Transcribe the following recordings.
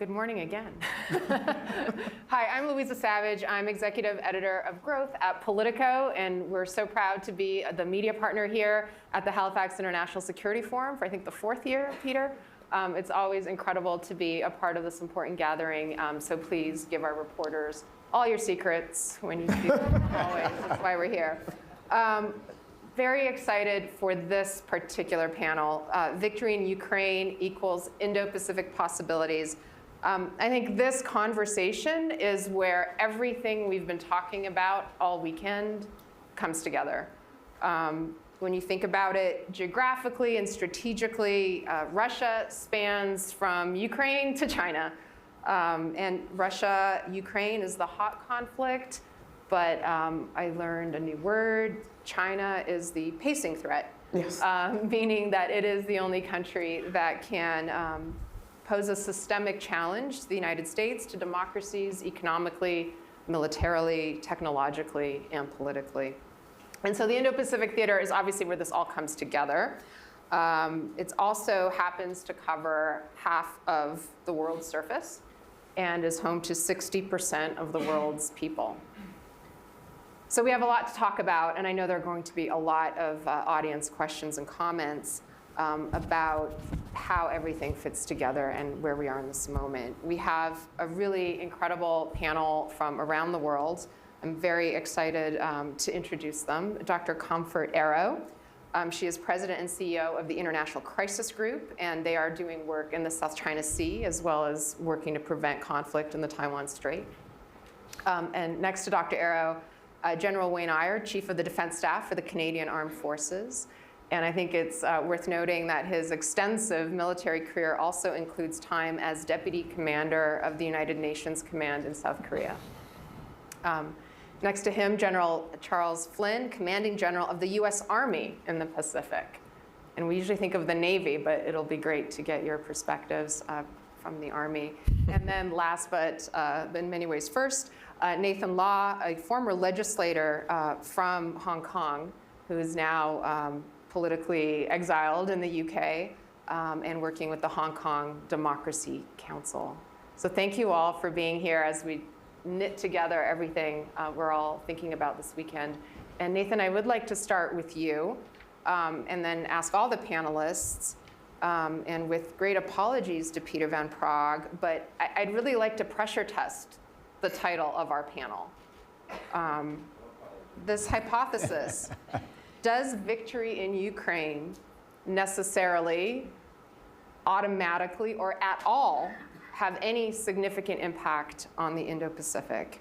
Good morning again. Hi, I'm Louisa Savage. I'm executive editor of growth at Politico, and we're so proud to be the media partner here at the Halifax International Security Forum for, I think, the 4th year, Peter. It's always incredible to be a part of this important gathering, so please give our reporters all your secrets when you see them, always. That's why we're here. Very excited for this particular panel, Victory in Ukraine equals Indo-Pacific Possibilities. I think this conversation is where everything we've been talking about all weekend comes together. When you think about it geographically and strategically, Russia spans from Ukraine to China. And Russia-Ukraine is the hot conflict, but I learned a new word. China is the pacing threat, yes. Meaning that it is the only country that can pose a systemic challenge to the United States, to democracies, economically, militarily, technologically, and politically. And so the Indo-Pacific theater is obviously where this all comes together. It also happens to cover half of the world's surface and is home to 60% of the world's people. So we have a lot to talk about, and I know there are going to be a lot of audience questions and comments about how everything fits together and where we are in this moment. We have a really incredible panel from around the world. I'm very excited to introduce them. Dr. Comfort Arrow. She is president and CEO of the International Crisis Group, and they are doing work in the South China Sea, as well as working to prevent conflict in the Taiwan Strait. And next to Dr. Arrow, General Wayne Iyer, Chief of the Defense Staff for the Canadian Armed Forces. And I think it's worth noting that his extensive military career also includes time as Deputy Commander of the United Nations Command in South Korea. Next to him, General Charles Flynn, Commanding General of the US Army in the Pacific. And we usually think of the Navy, but it'll be great to get your perspectives from the Army. And then last, but in many ways first, Nathan Law, a former legislator from Hong Kong, who is now politically exiled in the UK and working with the Hong Kong Democracy Council. So thank you all for being here as we knit together everything we're all thinking about this weekend. And Nathan, I would like to start with you and then ask all the panelists, and with great apologies to Peter Van Praag, but I'd really like to pressure test the title of our panel. This hypothesis, does victory in Ukraine necessarily, automatically, or at all have any significant impact on the Indo-Pacific?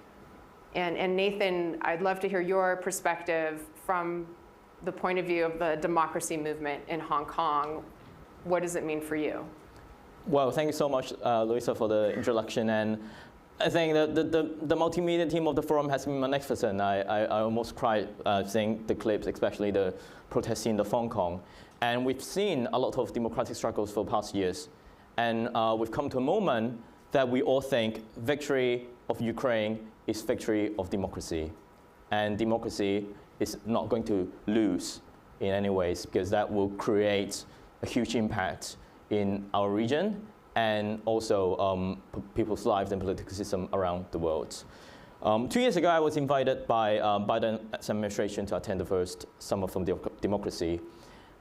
And Nathan, I'd love to hear your perspective from the point of view of the democracy movement in Hong Kong. What does it mean for you? Well, thank you so much, Louisa, for the introduction. And I think that the multimedia team of the forum has been magnificent. I almost cried seeing the clips, especially the protests in Hong Kong. And we've seen a lot of democratic struggles for the past years. And we've come to a moment that we all think victory of Ukraine is victory of democracy. And democracy is not going to lose in any ways, because that will create a huge impact in our region and also people's lives and political system around the world. 2 years ago, I was invited by Biden's administration to attend the first Summit for Democracy.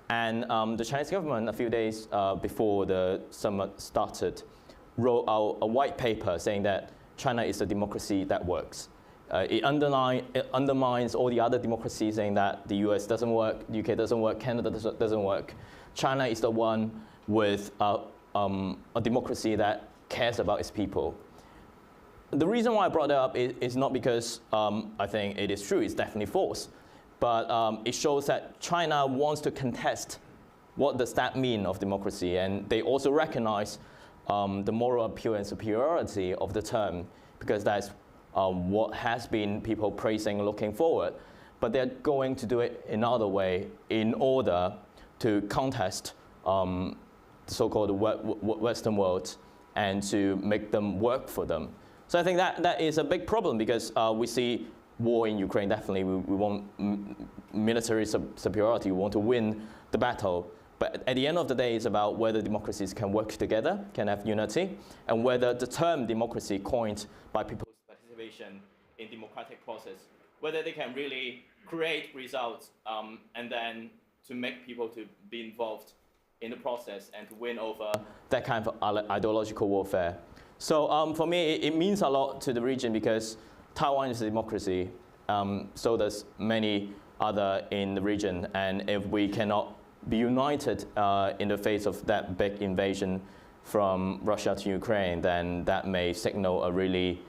And the Chinese government, a few days before the summit started, wrote out a white paper saying that China is a democracy that works. It undermines all the other democracies, saying that the US doesn't work, UK doesn't work, Canada doesn't work. China is the one with a democracy that cares about its people. The reason why I brought it up is not because I think it is true, it's definitely false. But it shows that China wants to contest what does that mean of democracy. And they also recognize the moral appeal and superiority of the term, because that's what has been people praising looking forward. But they're going to do it another way in order to contest the so-called Western world and to make them work for them. So I think that is a big problem, because we see war in Ukraine. Definitely we want military superiority, we want to win the battle. But at the end of the day, it's about whether democracies can work together, can have unity, and whether the term democracy coined by people's participation in democratic process, whether they can really create results and then to make people to be involved in the process and to win over that kind of ideological warfare. So for me, it means a lot to the region because Taiwan is a democracy, so does many other in the region, and if we cannot be united in the face of that big invasion from Russia to Ukraine, then that may signal a really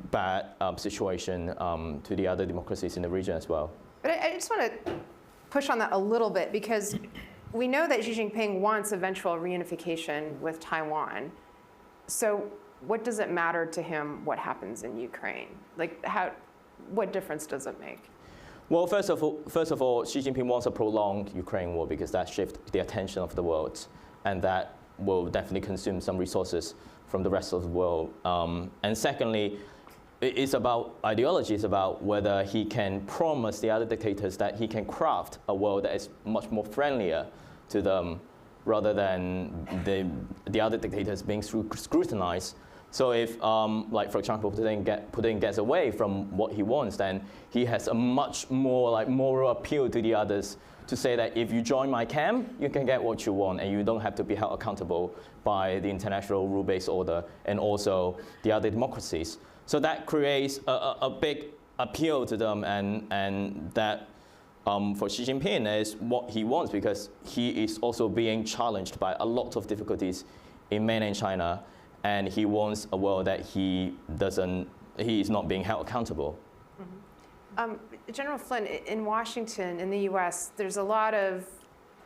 bad situation to the other democracies in the region as well. But I just want to push on that a little bit because we know that Xi Jinping wants eventual reunification with Taiwan. So what does it matter to him what happens in Ukraine? Like, what difference does it make? Well, first of all, Xi Jinping wants a prolonged Ukraine war because that shifts the attention of the world, and that will definitely consume some resources from the rest of the world. And secondly, it's about ideology. It's about whether he can promise the other dictators that he can craft a world that is much more friendlier to them, rather than the other dictators being scrutinized. So if, like for example, Putin gets away from what he wants, then he has a much more like moral appeal to the others to say that if you join my camp, you can get what you want, and you don't have to be held accountable by the international rule-based order and also the other democracies. So that creates a big appeal to them, and that for Xi Jinping is what he wants because he is also being challenged by a lot of difficulties in mainland China. And he wants a world that he is not being held accountable. Mm-hmm. General Flynn, in Washington, in the US, there's a lot of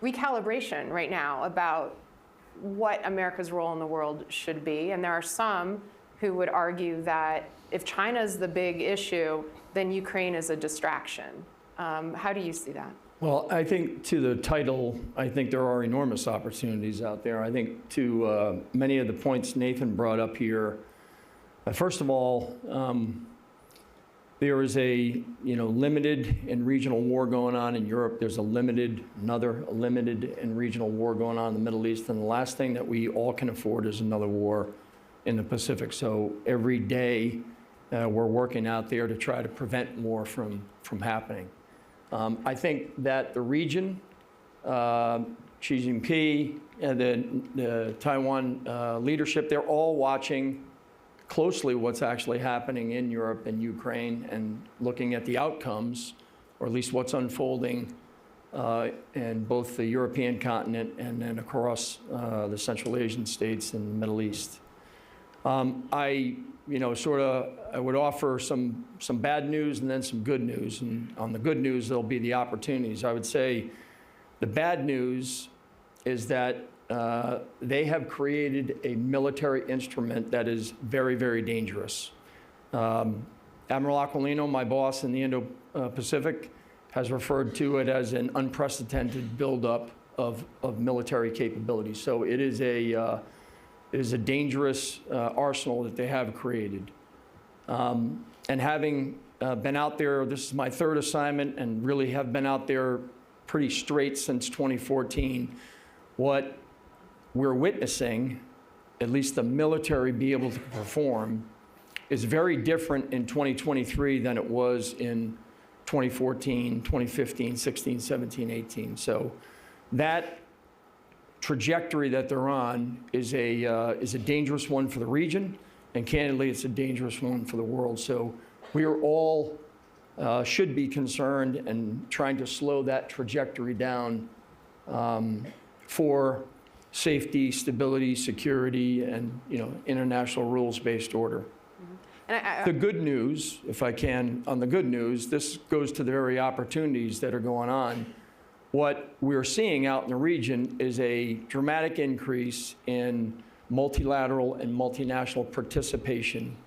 recalibration right now about what America's role in the world should be. And there are some who would argue that if China's the big issue, then Ukraine is a distraction. How do you see that? Well, I think to the title, I think there are enormous opportunities out there. I think to many of the points Nathan brought up here, first of all, there is a limited and regional war going on in Europe. There's another limited and regional war going on in the Middle East. And the last thing that we all can afford is another war in the Pacific. So every day we're working out there to try to prevent more from happening. I think that the region, Xi Jinping, and the Taiwan leadership, they're all watching closely what's actually happening in Europe and Ukraine and looking at the outcomes, or at least what's unfolding in both the European continent and then across the Central Asian states and the Middle East. I would offer some bad news and then some good news. And on the good news, there'll be the opportunities. I would say the bad news is that they have created a military instrument that is very, very dangerous. Admiral Aquilino, my boss in the Indo-Pacific, has referred to it as an unprecedented buildup of military capabilities. So it is a dangerous arsenal that they have created. And having been out there, this is my third assignment, and really have been out there pretty straight since 2014, what we're witnessing, at least the military be able to perform, is very different in 2023 than it was in 2014, 2015, 16, 17, 18. So that trajectory that they're on is a dangerous one for the region, and candidly, it's a dangerous one for the world. So we are all should be concerned and trying to slow that trajectory down for safety, stability, security, and international rules-based order. And the good news, if I can, on the good news, this goes to the very opportunities that are going on. What we're seeing out in the region is a dramatic increase in multilateral and multinational participation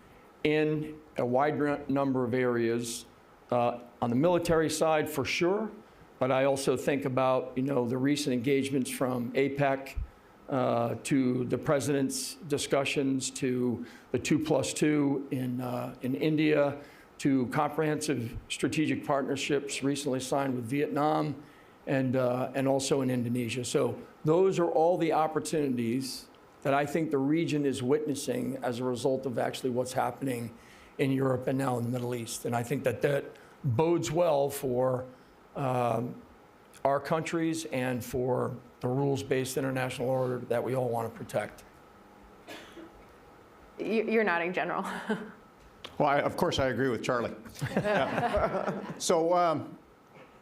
in a wide number of areas. On the military side, for sure, but I also think about the recent engagements from APEC to the president's discussions, to the 2+2 in India, to comprehensive strategic partnerships recently signed with Vietnam, and also in Indonesia. So those are all the opportunities that I think the region is witnessing as a result of actually what's happening in Europe and now in the Middle East. And I think that that bodes well for our countries and for the rules-based international order that we all want to protect. You're nodding, General. Well, of course, I agree with Charlie. So,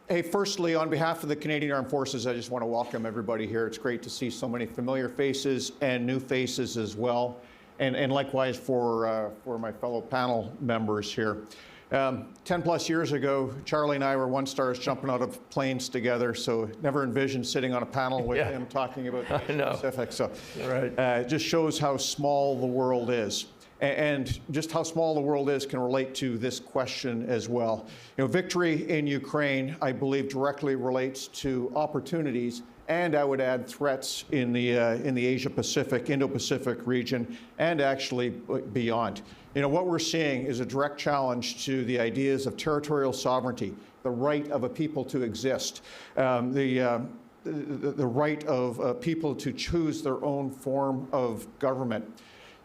hey, firstly, on behalf of the Canadian Armed Forces, I just want to welcome everybody here. It's great to see so many familiar faces and new faces as well, and likewise for my fellow panel members here. 10 plus years ago, Charlie and I were one stars jumping out of planes together, so never envisioned sitting on a panel with him talking about the Indo-Pacific. So it just shows how small the world is. And just how small the world is can relate to this question as well. You know, victory in Ukraine, I believe, directly relates to opportunities, and I would add threats in the Asia-Pacific, Indo-Pacific region, and actually beyond. You know, what we're seeing is a direct challenge to the ideas of territorial sovereignty, the right of a people to exist, the right of people to choose their own form of government.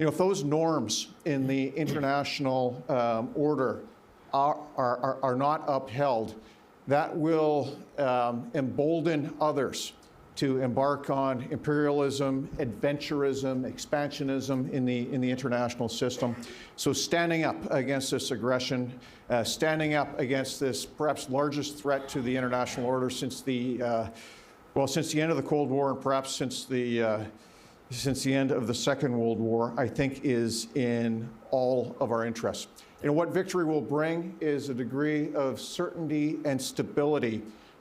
You know, if those norms in the international order are not upheld, that will embolden others to embark on imperialism, adventurism, expansionism in the international system. So standing up against this aggression, standing up against this perhaps largest threat to the international order since the end of the Cold War, and perhaps since the end of the Second World War, I think is in all of our interests. You know, what victory will bring is a degree of certainty and stability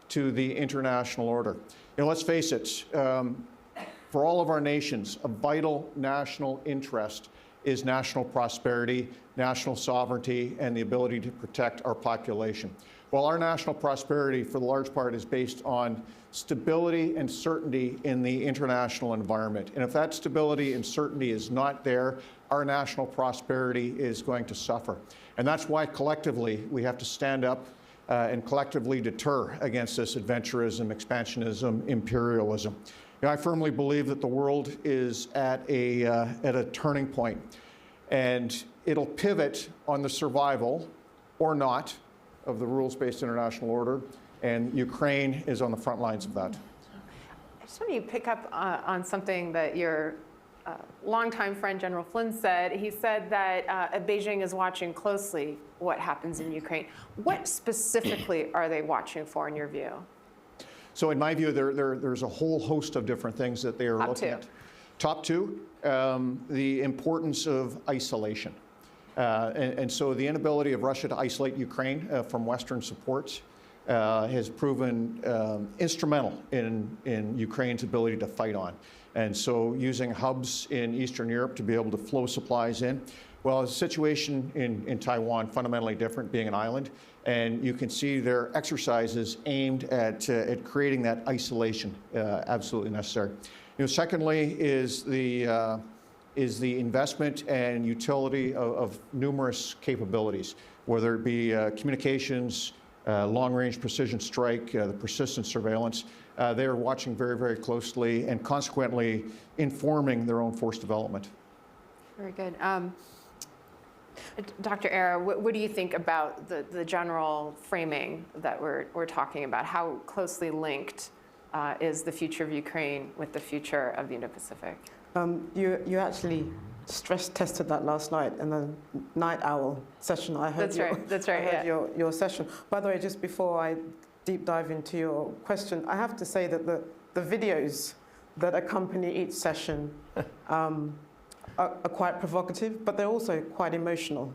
to the international order. You know, let's face it, for all of our nations, a vital national interest is national prosperity, national sovereignty, and the ability to protect our population. While our national prosperity, for the large part, is based on stability and certainty in the international environment. And if that stability and certainty is not there, our national prosperity is going to suffer. And that's why collectively we have to stand up and collectively deter against this adventurism, expansionism, imperialism. You know, I firmly believe that the world is at a turning point, and it'll pivot on the survival or not of the rules-based international order, and Ukraine is on the front lines of that. I just want you to pick up on something that your longtime friend General Flynn said. He said that Beijing is watching closely what happens in Ukraine. What specifically are they watching for, in your view? So in my view, there's a whole host of different things that they are looking at. Top two, the importance of isolation. And so the inability of Russia to isolate Ukraine from Western supports has proven instrumental in Ukraine's ability to fight on. And so using hubs in Eastern Europe to be able to flow supplies in. Well, the situation in Taiwan, fundamentally different, being an island, and you can see their exercises aimed at creating that isolation, absolutely necessary. You know, secondly is the investment and utility of numerous capabilities, whether it be communications, long-range precision strike, the persistent surveillance. They are watching very, very closely and consequently informing their own force development. Very good. Dr. Era, what do you think about the general framing that we're talking about? How closely linked is the future of Ukraine with the future of the Indo-Pacific? You actually stress tested that last night in the night owl session. I heard your session. By the way, just before I deep dive into your question, I have to say that the videos that accompany each session are quite provocative, but they're also quite emotional.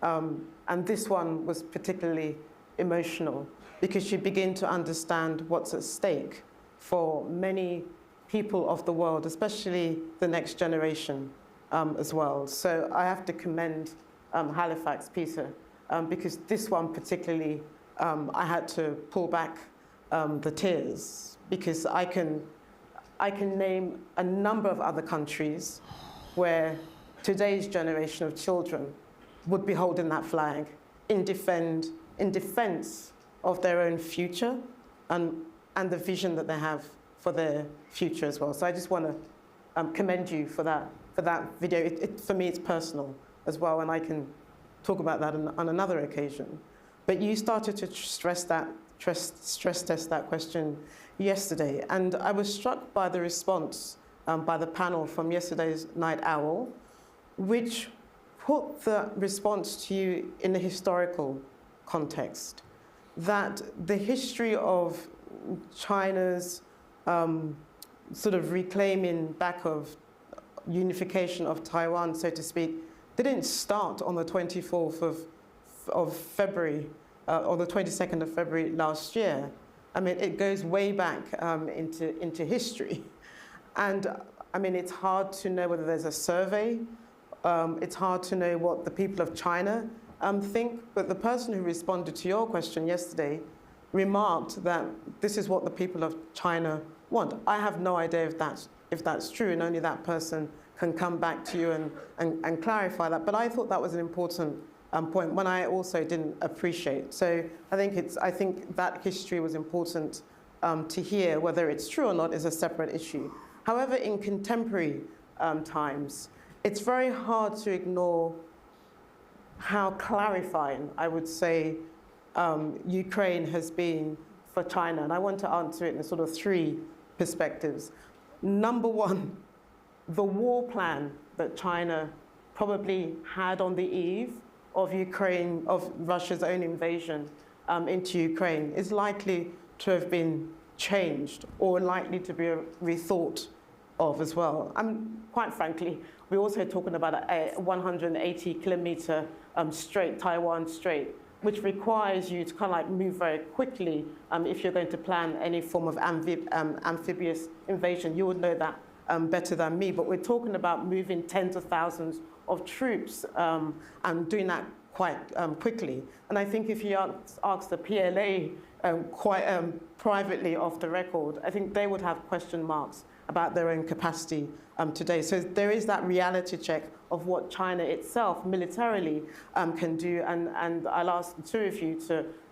And this one was particularly emotional because you begin to understand what's at stake for many people of the world, especially the next generation as well. So I have to commend Halifax, Peter, because this one particularly, I had to pull back the tears because I can name a number of other countries where today's generation of children would be holding that flag in defense of their own future and and the vision that they have for their future as well. So I just want to commend you for that video. For me, it's personal as well, and I can talk about that on another occasion. But you started to stress test that question yesterday, and I was struck by the response by the panel from yesterday's Night Owl, which put the response to you in a historical context, that the history of China's sort of reclaiming back of unification of Taiwan, so to speak, didn't start on the 24th of February or the 22nd of February last year. I mean, it goes way back into history. And I mean, it's hard to know whether there's a survey. It's hard to know what the people of China think. But the person who responded to your question yesterday remarked that this is what the people of China want. I have no idea if that's true, and only that person can come back to you and clarify that. But I thought that was an important point, one I also didn't appreciate. So I think that history was important to hear. Whether it's true or not is a separate issue. However, in contemporary times, it's very hard to ignore how clarifying, I would say, Ukraine has been for China. And I want to answer it in sort of three perspectives. Number one, the war plan that China probably had on the eve of Russia's own invasion into Ukraine is likely to have been changed or likely to be rethought of as well. Quite frankly, we're also talking about a 180-kilometer strait, Taiwan Strait, which requires you to kind of like move very quickly if you're going to plan any form of amphibious invasion. You would know that better than me, but we're talking about moving tens of thousands of troops and doing that quite quickly. And I think if you ask the PLA quite privately off the record, I think they would have question marks about their own capacity today. So there is that reality check of what China itself militarily can do, and I'll ask the two of you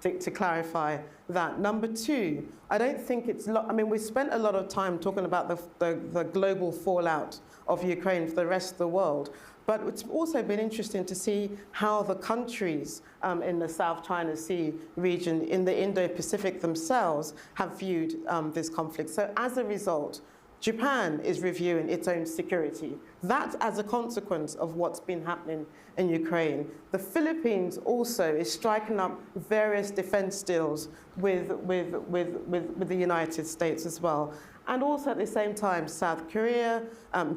to clarify that. Number two, I don't think we spent a lot of time talking about the global fallout of Ukraine for the rest of the world, but it's also been interesting to see how the countries in the South China Sea region, in the Indo-Pacific themselves, have viewed this conflict. So as a result, Japan is reviewing its own security. That's as a consequence of what's been happening in Ukraine. The Philippines also is striking up various defense deals with the United States as well. And also at the same time, South Korea,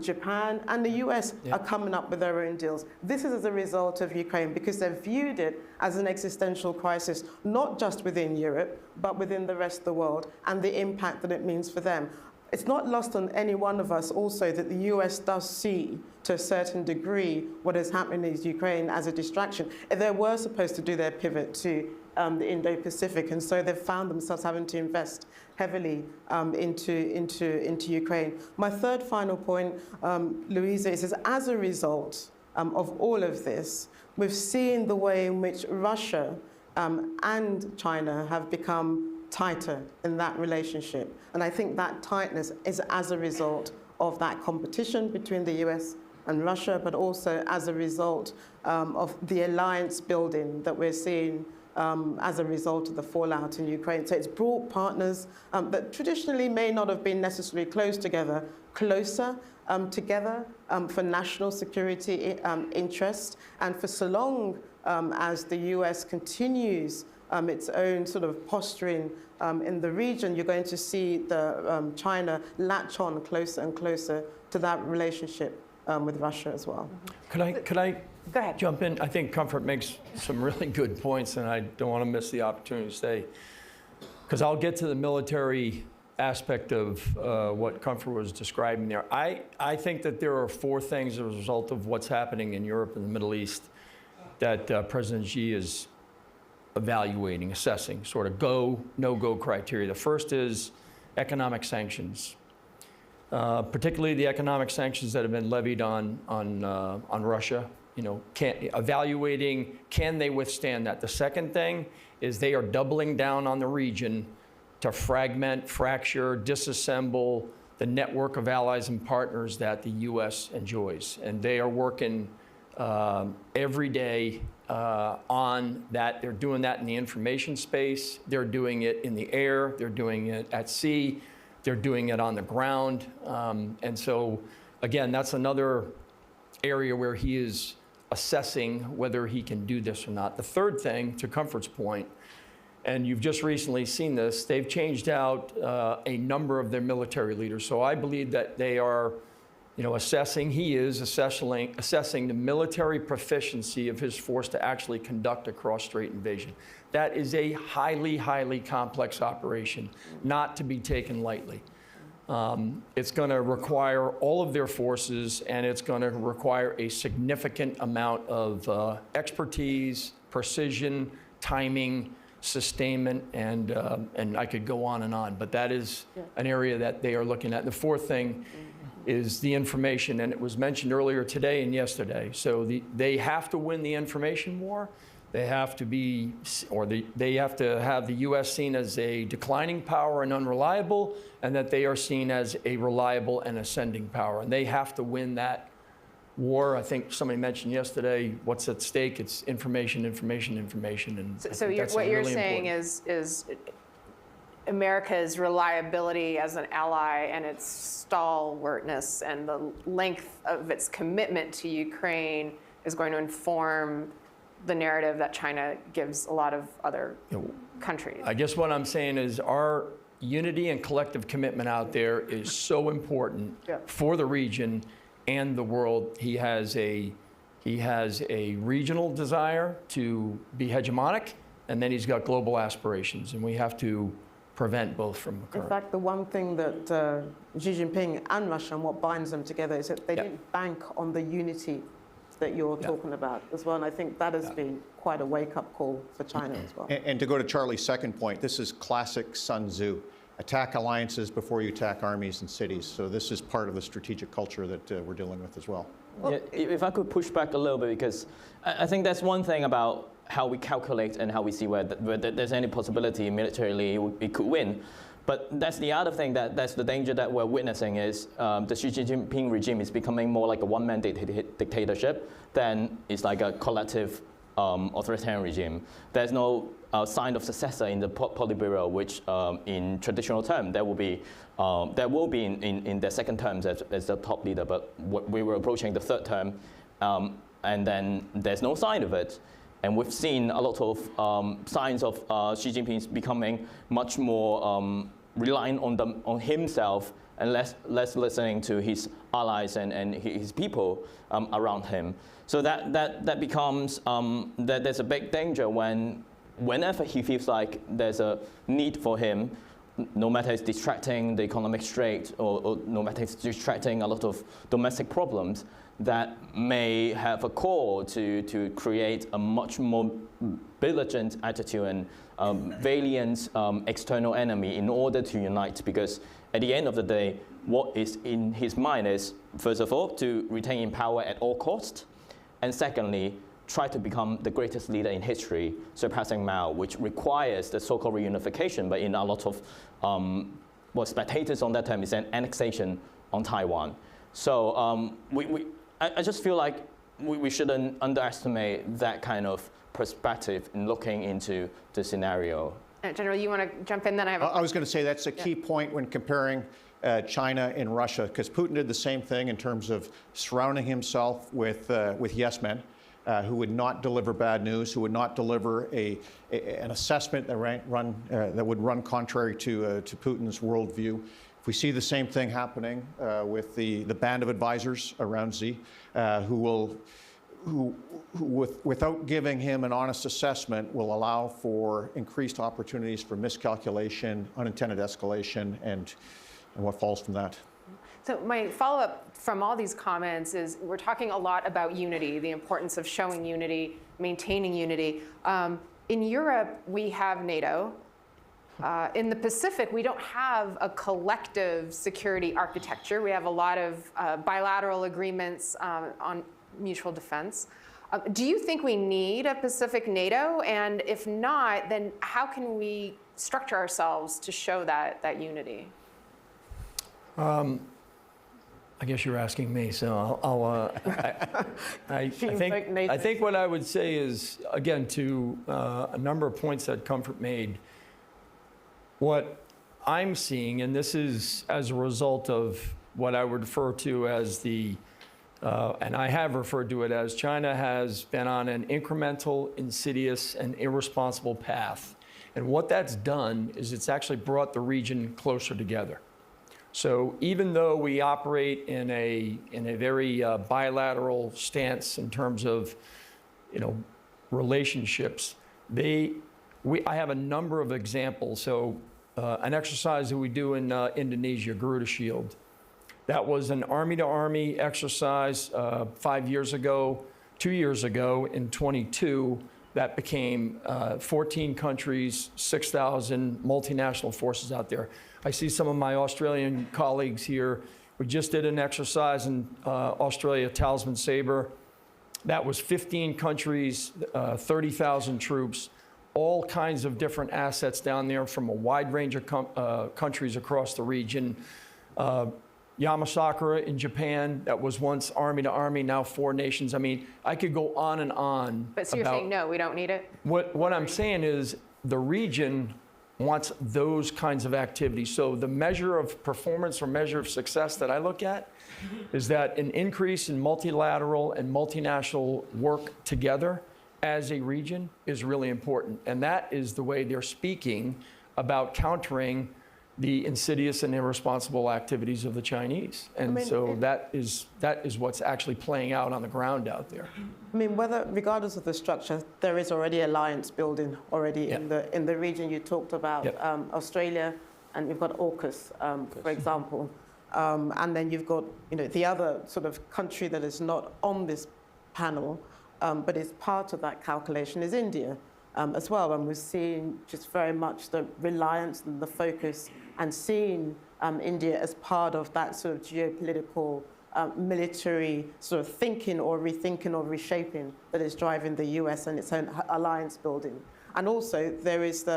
Japan, and the US are coming up with their own deals. This is as a result of Ukraine because they've viewed it as an existential crisis, not just within Europe, but within the rest of the world, and the impact that it means for them. It's not lost on any one of us also that the US does see, to a certain degree, what is happening in Ukraine as a distraction. They were supposed to do their pivot to the Indo-Pacific, and so they've found themselves having to invest heavily into Ukraine. My third final point, Louisa, is as a result of all of this, we've seen the way in which Russia and China have become tighter in that relationship. And I think that tightness is as a result of that competition between the US and Russia, but also as a result of the alliance building that we're seeing as a result of the fallout in Ukraine. So it's brought partners that traditionally may not have been necessarily closer together for national security interests. And for so long as the US continues its own sort of posturing in the region, you're going to see China latch on closer and closer to that relationship with Russia as well. Could I Go ahead. jump in? I think Comfort makes some really good points, and I don't want to miss the opportunity to say, because I'll get to the military aspect of what Comfort was describing there. I think that there are four things as a result of what's happening in Europe and the Middle East that President Xi is evaluating, assessing, sort of go, no-go criteria. The first is economic sanctions, particularly the economic sanctions that have been levied on Russia. Evaluating, can they withstand that? The second thing is they are doubling down on the region to fragment, fracture, disassemble the network of allies and partners that the U.S. enjoys. And they are working every day on that. They're doing that in the information space. They're doing it in the air. They're doing it at sea. They're doing it on the ground. And so, again, that's another area where he is assessing whether he can do this or not. The third thing, to Comfort's point, and you've just recently seen this, they've changed out a number of their military leaders. So I believe that they are, assessing the military proficiency of his force to actually conduct a cross-strait invasion. That is a highly, highly complex operation, not to be taken lightly. It's going to require all of their forces, and it's going to require a significant amount of expertise, precision, timing, sustainment, and I could go on and on. But that is an area that they are looking at. The fourth thing is the information, and it was mentioned earlier today and yesterday. So they have to win the information war. They have to be, they have to have the U.S. seen as a declining power and unreliable, and that they are seen as a reliable and ascending power. And they have to win that war. I think somebody mentioned yesterday, what's at stake? It's information, information, information. And so what you're saying is America's reliability as an ally and its stalwartness and the length of its commitment to Ukraine is going to inform the narrative that China gives a lot of other countries. I guess what I'm saying is our unity and collective commitment out there is so important for the region and the world. He has a regional desire to be hegemonic, and then he's got global aspirations, and we have to prevent both from occurring. In fact, the one thing that Xi Jinping and Russia, and what binds them together, is that they didn't bank on the unity that you're talking about as well. And I think that has been quite a wake-up call for China as well. And to go to Charlie's second point, this is classic Sun Tzu. Attack alliances before you attack armies and cities. So this is part of the strategic culture that we're dealing with as well. Yeah, if I could push back a little bit, because I think that's one thing about how we calculate and how we see where there's any possibility militarily it could win. But that's the other thing, that's the danger that we're witnessing is the Xi Jinping regime is becoming more like a one-man dictatorship than it's like a collective authoritarian regime. There's no sign of successor in the Politburo, which in traditional term there will be in their second terms as the top leader, but we were approaching the third term, and then there's no sign of it. And we've seen a lot of signs of Xi Jinping becoming much more reliant on himself and less listening to his allies and his people around him. So that becomes that there's a big danger whenever he feels like there's a need for him, no matter it's distracting the economic strait or no matter it's distracting a lot of domestic problems, that may have a call to create a much more belligerent attitude and valiant external enemy in order to unite. Because at the end of the day, what is in his mind is, first of all, to retain power at all costs, and secondly, try to become the greatest leader in history, surpassing Mao, which requires the so-called reunification, but in a lot of spectators on that term is an annexation on Taiwan. So I just feel like we shouldn't underestimate that kind of perspective in looking into the scenario. General, you want to jump in? Then I was going to say that's a key point when comparing China and Russia, because Putin did the same thing in terms of surrounding himself with yes men who would not deliver bad news, who would not deliver an assessment that would run contrary to Putin's worldview. If we see the same thing happening with the band of advisors around Xi, who without giving him an honest assessment, will allow for increased opportunities for miscalculation, unintended escalation, and what falls from that. So my follow-up from all these comments is we're talking a lot about unity, the importance of showing unity, maintaining unity. In Europe, we have NATO. In the Pacific, we don't have a collective security architecture. We have a lot of bilateral agreements on mutual defense. Do you think we need a Pacific NATO? And if not, then how can we structure ourselves to show that unity? I guess you're asking me, so I think what I would say is, again, to a number of points that Comfort made, what I'm seeing, and this is as a result of what I would refer to as the, and I have referred to it as, China has been on an incremental, insidious, and irresponsible path. And what that's done is it's actually brought the region closer together. So even though we operate in a very bilateral stance in terms of, relationships, I have a number of examples. So an exercise that we do in Indonesia, Garuda Shield, that was an army-to-army exercise 5 years ago. 2 years ago, in 22, that became 14 countries, 6,000 multinational forces out there. I see some of my Australian colleagues here. We just did an exercise in Australia, Talisman Sabre. That was 15 countries, 30,000 troops, all kinds of different assets down there from a wide range of countries across the region. Yamasakura in Japan, that was once army to army, now 4 nations. I mean, I could go on and on. But so you're saying, no, we don't need it? What I'm saying is the region wants those kinds of activities. So the measure of performance or measure of success that I look at is that an increase in multilateral and multinational work together as a region is really important. And that is the way they're speaking about countering the insidious and irresponsible activities of the Chinese. And that is what's actually playing out on the ground out there. I mean, regardless of the structure, there is already alliance building already in the region. You talked about Australia, and you've got AUKUS, for example. And then you've got, the other sort of country that is not on this panel, but is part of that calculation is India as well. And we're seeing just very much the reliance and the focus and seeing India as part of that sort of geopolitical, military sort of thinking or rethinking or reshaping that is driving the US and its own alliance building. And also there is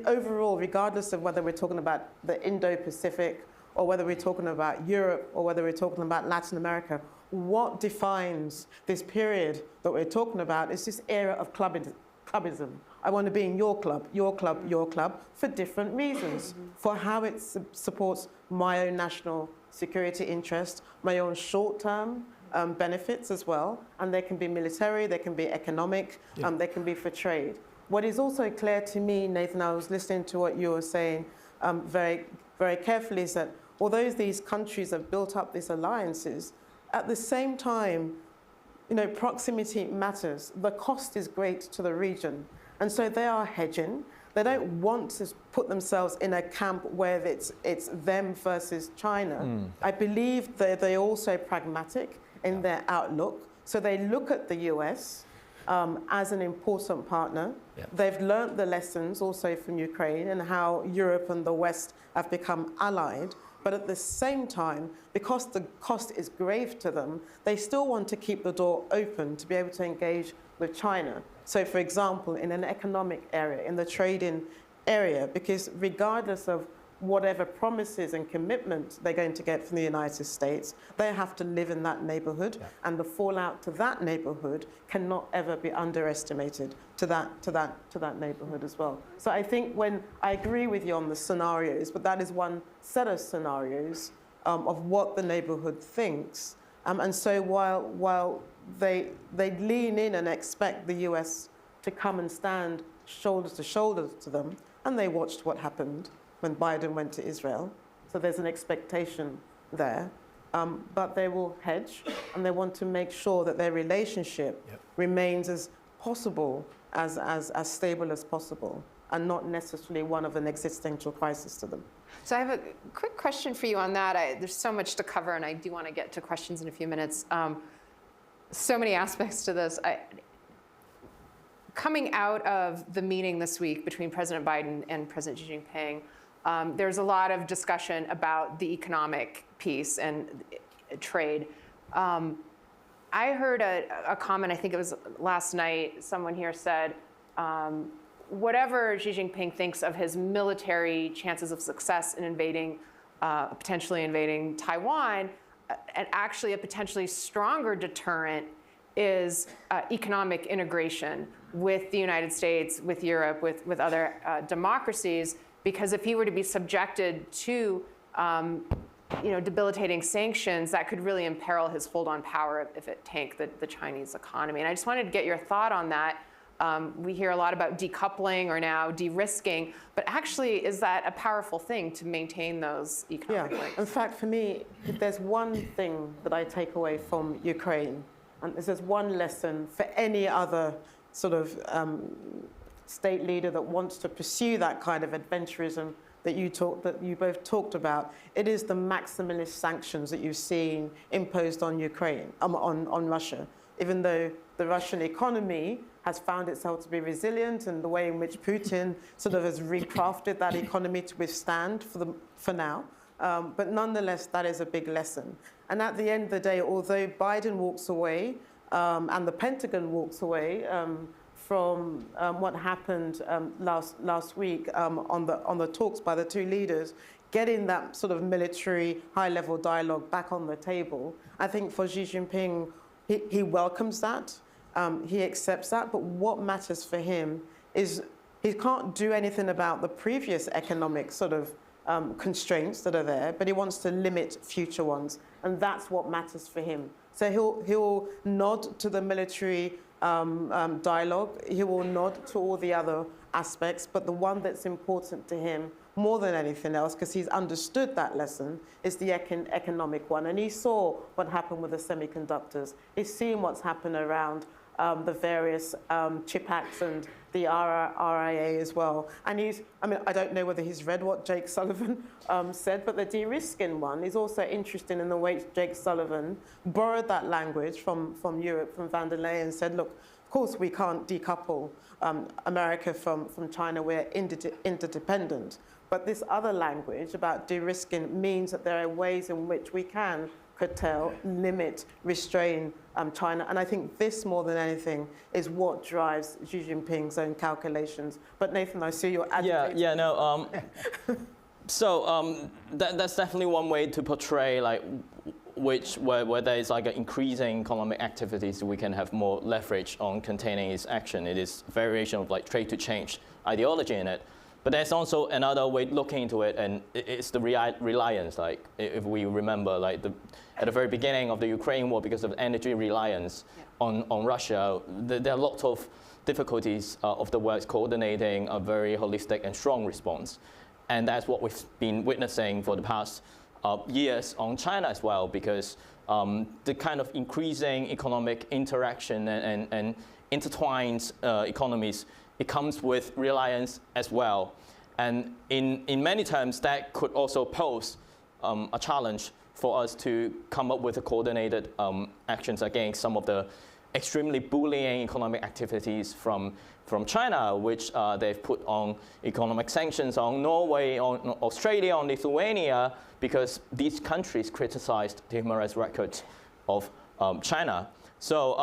overall, regardless of whether we're talking about the Indo-Pacific or whether we're talking about Europe or whether we're talking about Latin America, what defines this period that we're talking about is this era of clubism. I want to be in your club, your club, your club, for different reasons, for how it supports my own national security interest, my own short-term benefits as well, and they can be military, they can be economic, they can be for trade. What is also clear to me, Nathan, I was listening to what you were saying very, very carefully, is that although these countries have built up these alliances, at the same time, proximity matters. The cost is great to the region. And so they are hedging. They don't want to put themselves in a camp where it's them versus China. I believe they're also pragmatic in their outlook. So they look at the US as an important partner. They've learned the lessons also from Ukraine and how Europe and the West have become allied. But at the same time, because the cost is grave to them, they still want to keep the door open to be able to engage with China. So for example, in an economic area, in the trading area, because regardless of whatever promises and commitments they're going to get from the United States, they have to live in that neighborhood, and the fallout to that neighborhood cannot ever be underestimated to that neighborhood as well. So I think when I agree with you on the scenarios, but that is one set of scenarios of what the neighborhood thinks. And so while they lean in and expect the US to come and stand shoulder to shoulder to them, and they watched what happened when Biden went to Israel. So there's an expectation there. But they will hedge, and they want to make sure that their relationship remains as possible, as stable as possible, and not necessarily one of an existential crisis to them. So I have a quick question for you on that. There's so much to cover, and I do want to get to questions in a few minutes. So many aspects to this. Coming out of the meeting this week between President Biden and President Xi Jinping, there's a lot of discussion about the economic piece and trade. I heard a comment, I think it was last night, someone here said, whatever Xi Jinping thinks of his military chances of success in potentially invading Taiwan, and actually a potentially stronger deterrent is economic integration with the United States, with Europe, with other democracies, because if he were to be subjected to debilitating sanctions, that could really imperil his hold on power if it tanked the Chinese economy. And I just wanted to get your thought on that. We hear a lot about decoupling or now de-risking, but actually, is that a powerful thing to maintain those economic links? In fact, for me, if there's one thing that I take away from Ukraine, and if there's one lesson for any other sort of state leader that wants to pursue that kind of adventurism that you both talked about, it is the maximalist sanctions that you've seen imposed on Ukraine, on Russia. Even though the Russian economy has found itself to be resilient, and the way in which Putin sort of has recrafted that economy to withstand for now. But nonetheless, that is a big lesson. And at the end of the day, although Biden walks away and the Pentagon walks away from what happened last week on the talks by the two leaders, getting that sort of military high-level dialogue back on the table, I think for Xi Jinping, he welcomes that. He accepts that, but what matters for him is he can't do anything about the previous economic sort of constraints that are there, but he wants to limit future ones, and that's what matters for him. So he'll nod to the military dialogue, he will nod to all the other aspects, but the one that's important to him more than anything else, because he's understood that lesson, is the economic one. And he saw what happened with the semiconductors. He's seen what's happened around the various chip acts and the RIA as well. And I don't know whether he's read what Jake Sullivan said, but the de-risking one is also interesting in the way Jake Sullivan borrowed that language from Europe, from van der Leyen, and said, look, of course we can't decouple America from China, we're interdependent. But this other language about de-risking means that there are ways in which we can curtail, limit, restrain China. And I think this, more than anything, is what drives Xi Jinping's own calculations. But Nathan, I see you're agitated. Yeah, no. So that's definitely one way to portray where there is like an increasing economic activities, we can have more leverage on containing its action. It is variation of like trade to change ideology in it. But there's also another way looking into it, and it's the reliance. Like if we remember, like at the very beginning of the Ukraine war, because of energy reliance on Russia, there are lots of difficulties of the West coordinating a very holistic and strong response, and that's what we've been witnessing for the past years on China as well, because the kind of increasing economic interaction and intertwined economies, it comes with reliance as well. And in many terms, that could also pose a challenge for us to come up with a coordinated actions against some of the extremely bullying economic activities from China, which they've put on economic sanctions on Norway, on Australia, on Lithuania, because these countries criticized the human rights record of China. So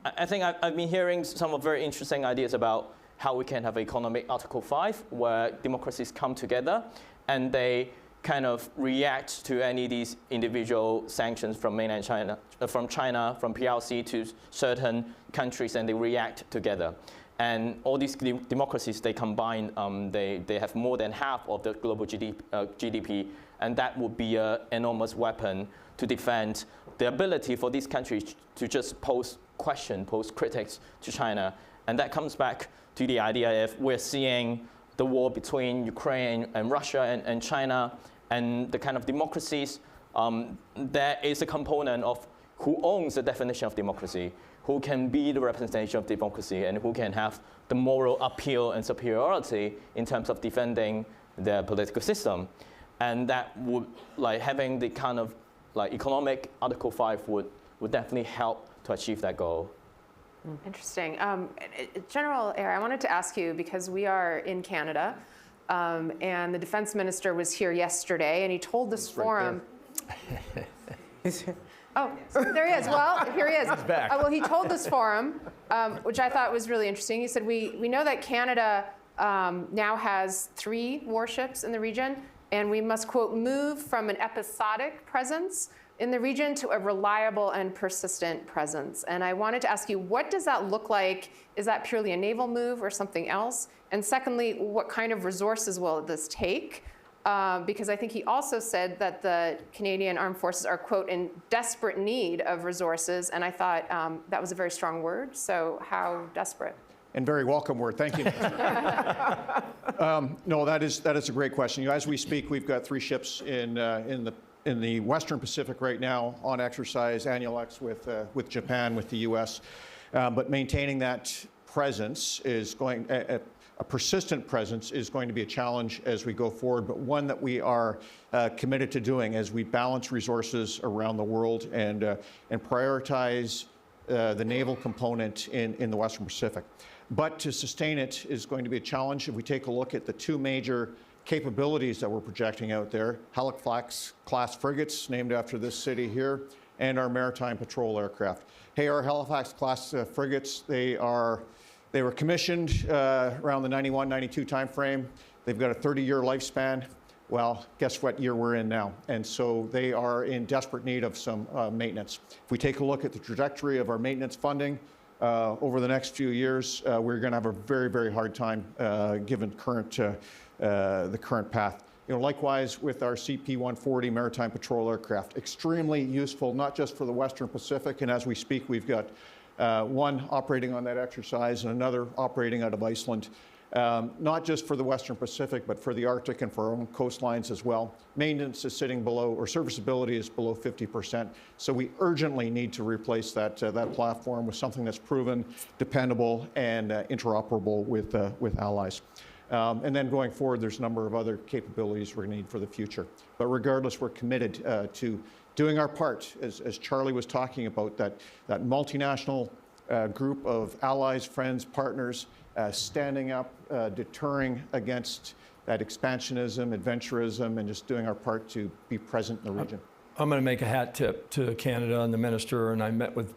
I think I've been hearing some of very interesting ideas about how we can have economic Article 5, where democracies come together and they kind of react to any of these individual sanctions from mainland China, from PRC to certain countries, and they react together. And all these democracies, they combine, they have more than half of the global GDP, and that would be an enormous weapon to defend the ability for these countries to just pose critics to China. And that comes back to the idea if we're seeing the war between Ukraine and Russia and China and the kind of democracies, there is a component of who owns the definition of democracy, who can be the representation of democracy, and who can have the moral appeal and superiority in terms of defending their political system. And that would, like having the kind of like economic Article 5 would definitely help to achieve that goal. Interesting. General Eyre, I wanted to ask you, because we are in Canada, and the defense minister was here yesterday, and he told this forum, Oh, there he is. Well, here he is. He's back. Well, he told this forum, which I thought was really interesting. He said, we know that Canada now has 3 warships in the region, and we must, quote, move from an episodic presence in the region to a reliable and persistent presence. And I wanted to ask you, what does that look like? Is that purely a naval move or something else? And secondly, what kind of resources will this take? Because I think he also said that the Canadian Armed Forces are, quote, in desperate need of resources. And I thought that was a very strong word. So how desperate? And very welcome word. Thank you. No, that is a great question. As we speak, we've got 3 ships in the Western Pacific right now on exercise, annual X with Japan, with the U.S. But maintaining that presence is going. A persistent presence is going to be a challenge as we go forward, but one that we are committed to doing as we balance resources around the world and prioritize the naval component in the Western Pacific. But to sustain it is going to be a challenge. If we take a look at the 2 major capabilities that we're projecting out there, Halifax class frigates, named after this city here, and our maritime patrol aircraft. Hey, our Halifax class frigates, they were commissioned around the 91, 92 timeframe. They've got a 30-year lifespan. Well, guess what year we're in now? And so they are in desperate need of some maintenance. If we take a look at the trajectory of our maintenance funding over the next few years, we're going to have a very, very hard time given the current path. Likewise with our CP-140 maritime patrol aircraft, extremely useful, not just for the Western Pacific, and as we speak, we've got 1 operating on that exercise and another operating out of Iceland, not just for the Western Pacific, but for the Arctic and for our own coastlines as well. Maintenance is sitting below, or serviceability is below 50%. So we urgently need to replace that platform with something that's proven, dependable, and interoperable with allies. And then going forward, there's a number of other capabilities we're going to need for the future. But regardless, we're committed to doing our part, as Charlie was talking about, that multinational group of allies, friends, partners, standing up, deterring against that expansionism, adventurism, and just doing our part to be present in the region. I'm going to make a hat tip to Canada and the minister, and I met with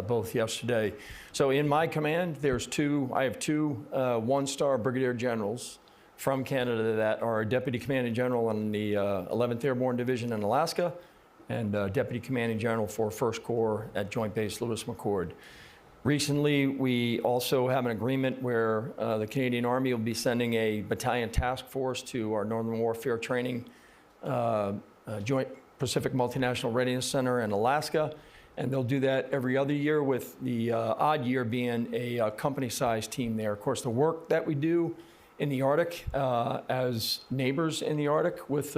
both yesterday. So in my command, I have 2 1-star brigadier generals from Canada that are Deputy Commanding General in the 11th Airborne Division in Alaska, and Deputy Commanding General for 1st Corps at Joint Base Lewis McChord. Recently, we also have an agreement where the Canadian Army will be sending a battalion task force to our Northern Warfare Training Joint Pacific Multinational Readiness Center in Alaska, and they'll do that every other year, with the odd year being a company-sized team there. Of course, the work that we do in the Arctic as neighbors in the Arctic with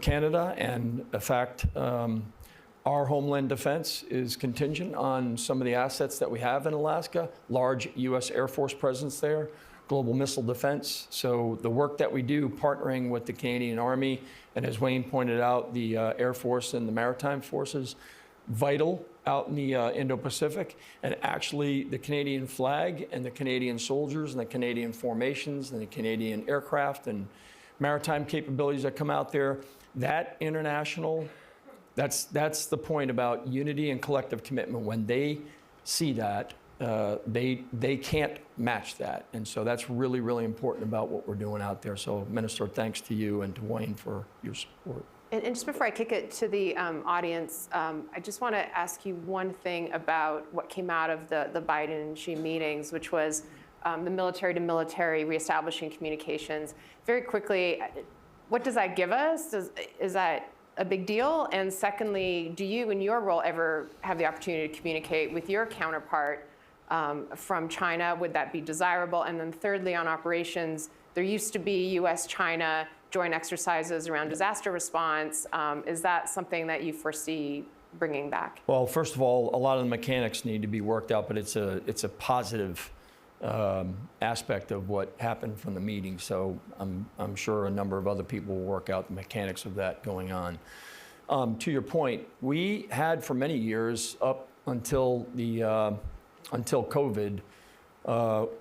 Canada, and in fact, our homeland defense is contingent on some of the assets that we have in Alaska, large U.S. Air Force presence there, global missile defense. So the work that we do partnering with the Canadian Army, and as Wayne pointed out, the Air Force and the Maritime Forces, vital out in the Indo-Pacific. And actually the Canadian flag and the Canadian soldiers and the Canadian formations and the Canadian aircraft and maritime capabilities that come out there, that international, that's the point about unity and collective commitment. When they see that, they can't match that. And so that's really, really important about what we're doing out there. So Minister, thanks to you and to Wayne for your support. And just before I kick it to the audience, I just want to ask you one thing about what came out of the Biden and Xi meetings, which was the military-to-military reestablishing communications. Very quickly, what does that give us? Is that a big deal? And secondly, do you, in your role, ever have the opportunity to communicate with your counterpart from China? Would that be desirable? And then thirdly, on operations, there used to be U.S.-China joint exercises around disaster response. Is that something that you foresee bringing back? Well, first of all, a lot of the mechanics need to be worked out, but it's a positive aspect of what happened from the meeting. So I'm sure a number of other people will work out the mechanics of that going on. To your point, we had for many years up until COVID,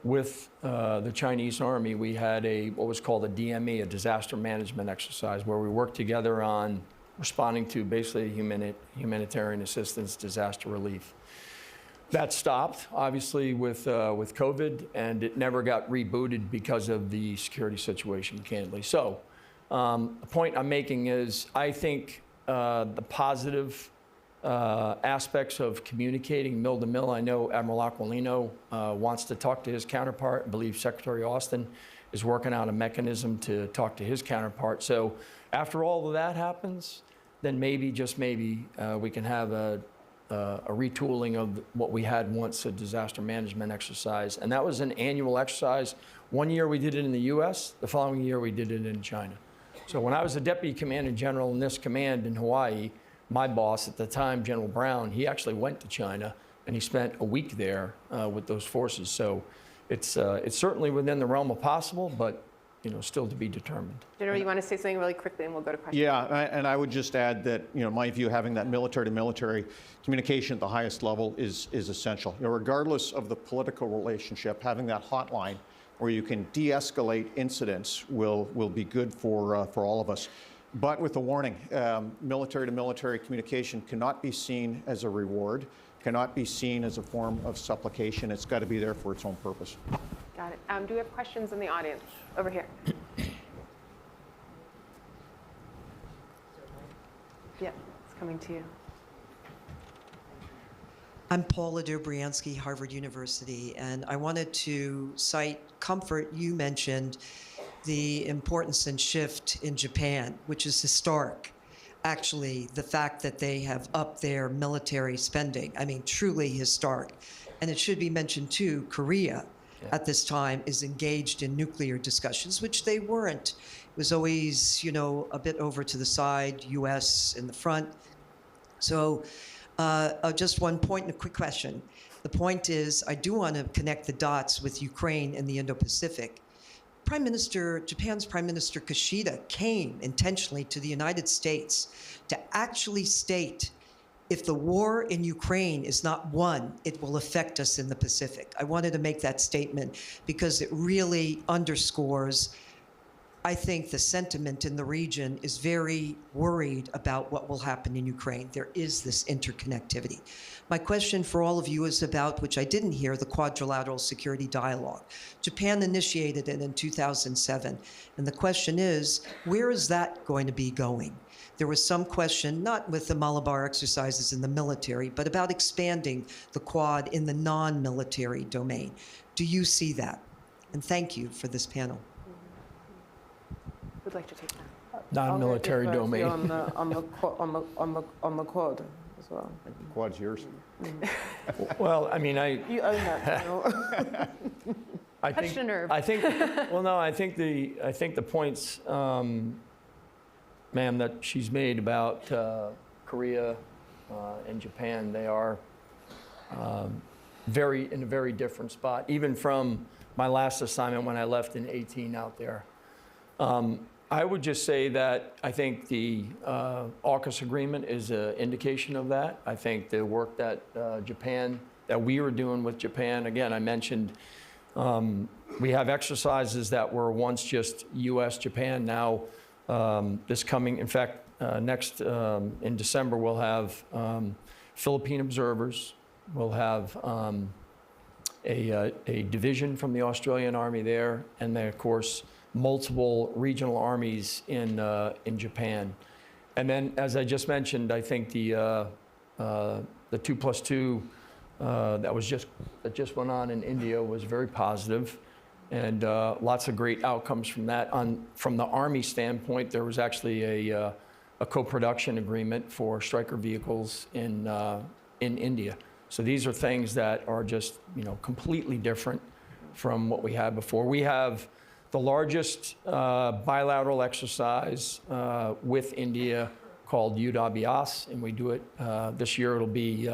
with the Chinese Army, we had what was called a DME, a disaster management exercise, where we worked together on responding to basically humanitarian assistance, disaster relief. That stopped, obviously, with COVID, and it never got rebooted because of the security situation, candidly. So the point I'm making is I think the positive aspects of communicating mill to mill. I know Admiral Aquilino wants to talk to his counterpart. I believe Secretary Austin is working out a mechanism to talk to his counterpart. So after all of that happens, then maybe, just maybe, we can have a retooling of what we had once, a disaster management exercise. And that was an annual exercise. One year we did it in the US, the following year we did it in China. So when I was a Deputy Commander General in this command in Hawaii, my boss at the time, General Brown, he actually went to China and he spent a week there with those forces. So it's certainly within the realm of possible, but still to be determined. General, you want to say something really quickly and we'll go to questions? Yeah, and I would just add that, my view, having that military-to-military communication at the highest level is essential. Regardless of the political relationship, having that hotline where you can de-escalate incidents will be good for all of us. But with a warning, military-to-military communication cannot be seen as a reward, cannot be seen as a form of supplication. It's got to be there for its own purpose. Got it. Do we have questions in the audience? Over here. Yeah, it's coming to you. I'm Paula Dobriansky, Harvard University, and I wanted to cite comfort. You mentioned the importance and shift in Japan, which is historic. Actually, the fact that they have upped their military spending, I mean, truly historic. And it should be mentioned too, Korea at this time is engaged in nuclear discussions, which they weren't. It was always, a bit over to the side, US in the front. So just one point and a quick question. The point is, I do want to connect the dots with Ukraine and the Indo-Pacific. Japan's Prime Minister Kishida came intentionally to the United States to actually state, if the war in Ukraine is not won, it will affect us in the Pacific. I wanted to make that statement because it really underscores, I think, the sentiment in the region is very worried about what will happen in Ukraine. There is this interconnectivity. My question for all of you is about, which I didn't hear, the Quadrilateral Security Dialogue. Japan initiated it in 2007. And the question is, where is that going to be going? There was some question, not with the Malabar exercises in the military, but about expanding the Quad in the non-military domain. Do you see that? And thank you for this panel. Would like to take that. Non-military domain. On the Quad as well. The Quad's yours. Well, I mean, You own that. I Touched think, a nerve. I think, well, no, I think the points, ma'am, that she's made about Korea and Japan, they are in a very different spot, even from my last assignment when I left in 18 out there. I would just say that I think the AUKUS agreement is an indication of that. I think the work that that we were doing with Japan, again, I mentioned we have exercises that were once just US, Japan, now this coming, in fact, next in December, we'll have Philippine observers. We'll have a division from the Australian Army there, and then, of course, multiple regional armies in Japan. And then, as I just mentioned, I think the 2+2 that just went on in India was very positive, and lots of great outcomes from that. From the Army standpoint, there was actually a co-production agreement for Stryker vehicles in India. So these are things that are just completely different from what we had before. We have the largest bilateral exercise with India called UDABIAS, and we do it this year. It'll be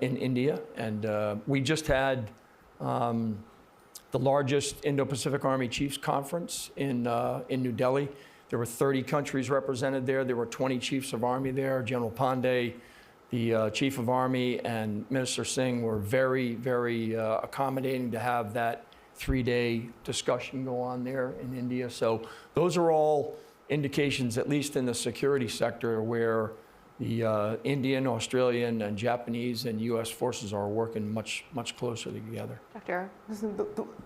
in India, and we just had the largest Indo-Pacific Army Chiefs Conference in New Delhi. There were 30 countries represented there. There were 20 chiefs of army there. General Pandey, the Chief of Army, and Minister Singh were very, very accommodating to have that 3-day discussion go on there in India. So those are all indications, at least in the security sector, where the Indian, Australian, and Japanese and U.S. forces are working much closer together. Dr. Listen,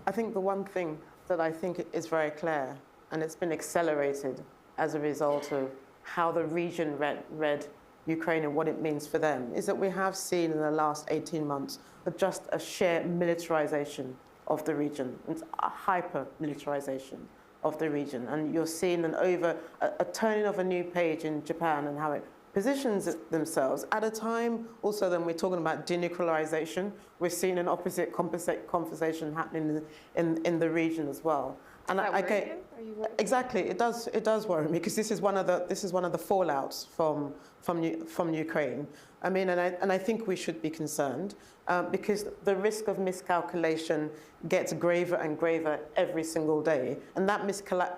I think the one thing that I think is very clear, and it's been accelerated as a result of how the region read Ukraine and what it means for them, is that we have seen in the last 18 months just a sheer militarization of the region. It's a hyper-militarization of the region. And you're seeing a turning of a new page in Japan and how it positions themselves at a time also then we're talking about denuclearization. We're seeing an opposite conversation happening in the region as well. And Are you worried? exactly, it does worry me because this is one of the fallouts from Ukraine. I mean, and I think we should be concerned because the risk of miscalculation gets graver and graver every single day. And that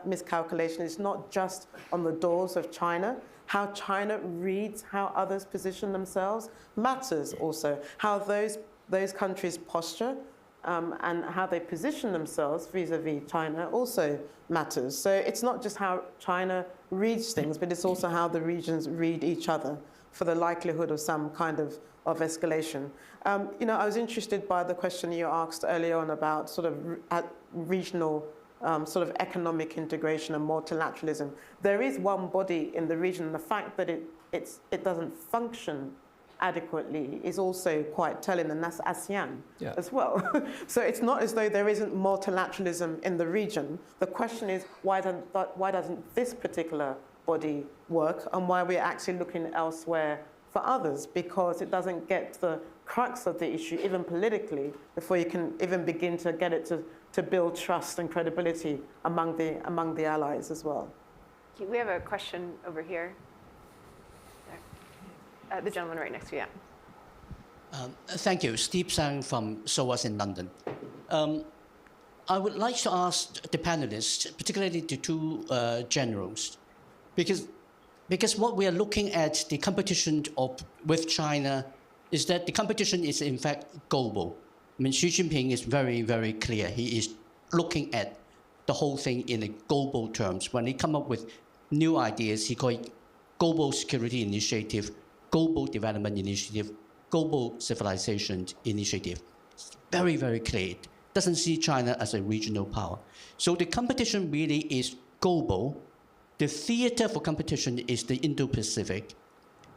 miscalculation is not just on the doors of China. How China reads how others position themselves matters also. How those countries posture and how they position themselves vis-a-vis China also matters. So it's not just how China reads things, but it's also how the regions read each other for the likelihood of some kind of escalation. You know, I was interested by the question you asked earlier on about sort of regional sort of economic integration and multilateralism. There is one body in the region, and the fact that it doesn't function adequately is also quite telling, and that's ASEAN as well. So it's not as though there isn't multilateralism in the region. The question is, why doesn't this particular body work, and why we're actually looking elsewhere for others? Because it doesn't get to the crux of the issue, even politically, before you can even begin to get it to build trust and credibility among the allies as well. We have a question over here. The gentleman right next to you. Thank you. Steve Sang from SOAS in London. I would like to ask the panelists, particularly the two generals, because what we are looking at the competition with China is that the competition is in fact global. I mean, Xi Jinping is very, very clear. He is looking at the whole thing in a global terms. When he come up with new ideas, he call it Global Security Initiative, Global Development Initiative, Global Civilization Initiative. It's very, very clear. It doesn't see China as a regional power. So the competition really is global. The theater for competition is the Indo-Pacific.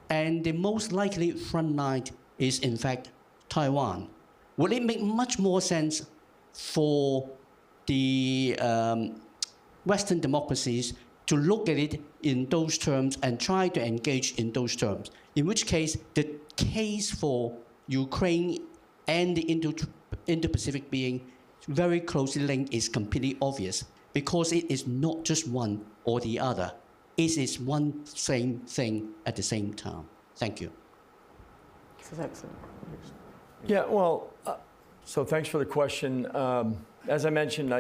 And the most likely front line is, in fact, Taiwan. Would it make much more sense for the Western democracies to look at it in those terms and try to engage in those terms? In which case, the case for Ukraine and the Indo-Pacific being very closely linked is completely obvious, because it is not just one or the other. It is one same thing at the same time. Thank you. This is excellent. Yeah, well, so thanks for the question. As I mentioned,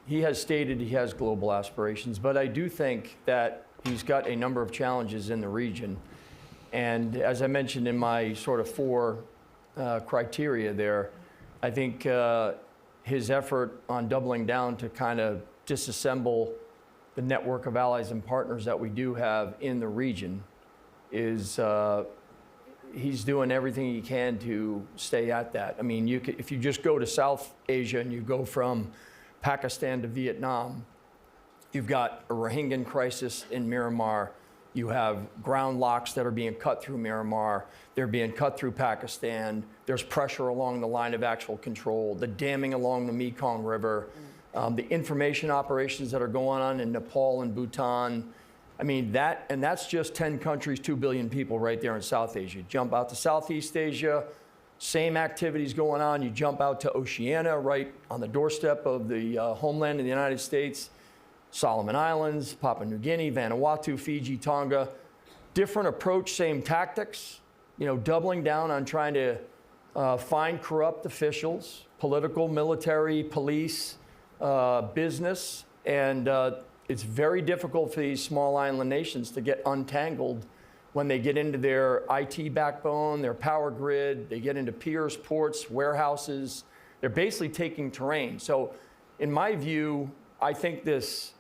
he has stated he has global aspirations, but I do think that he's got a number of challenges in the region. And as I mentioned in my sort of four criteria there, I think his effort on doubling down to kind of disassemble the network of allies and partners that we do have in the region is, he's doing everything he can to stay at that. I mean, if you just go to South Asia and you go from Pakistan to Vietnam, you've got a Rohingya crisis in Myanmar. You have ground locks that are being cut through Myanmar. They're being cut through Pakistan. There's pressure along the line of actual control, the damming along the Mekong River, the information operations that are going on in Nepal and Bhutan. I mean, that's just 10 countries, 2 billion people right there in South Asia. Jump out to Southeast Asia, same activities going on. You jump out to Oceania, right on the doorstep of the homeland of the United States. Solomon Islands, Papua New Guinea, Vanuatu, Fiji, Tonga. Different approach, same tactics. You know, doubling down on trying to find corrupt officials, political, military, police, business. And it's very difficult for these small island nations to get untangled when they get into their IT backbone, their power grid, they get into piers, ports, warehouses. They're basically taking terrain. So in my view, I think this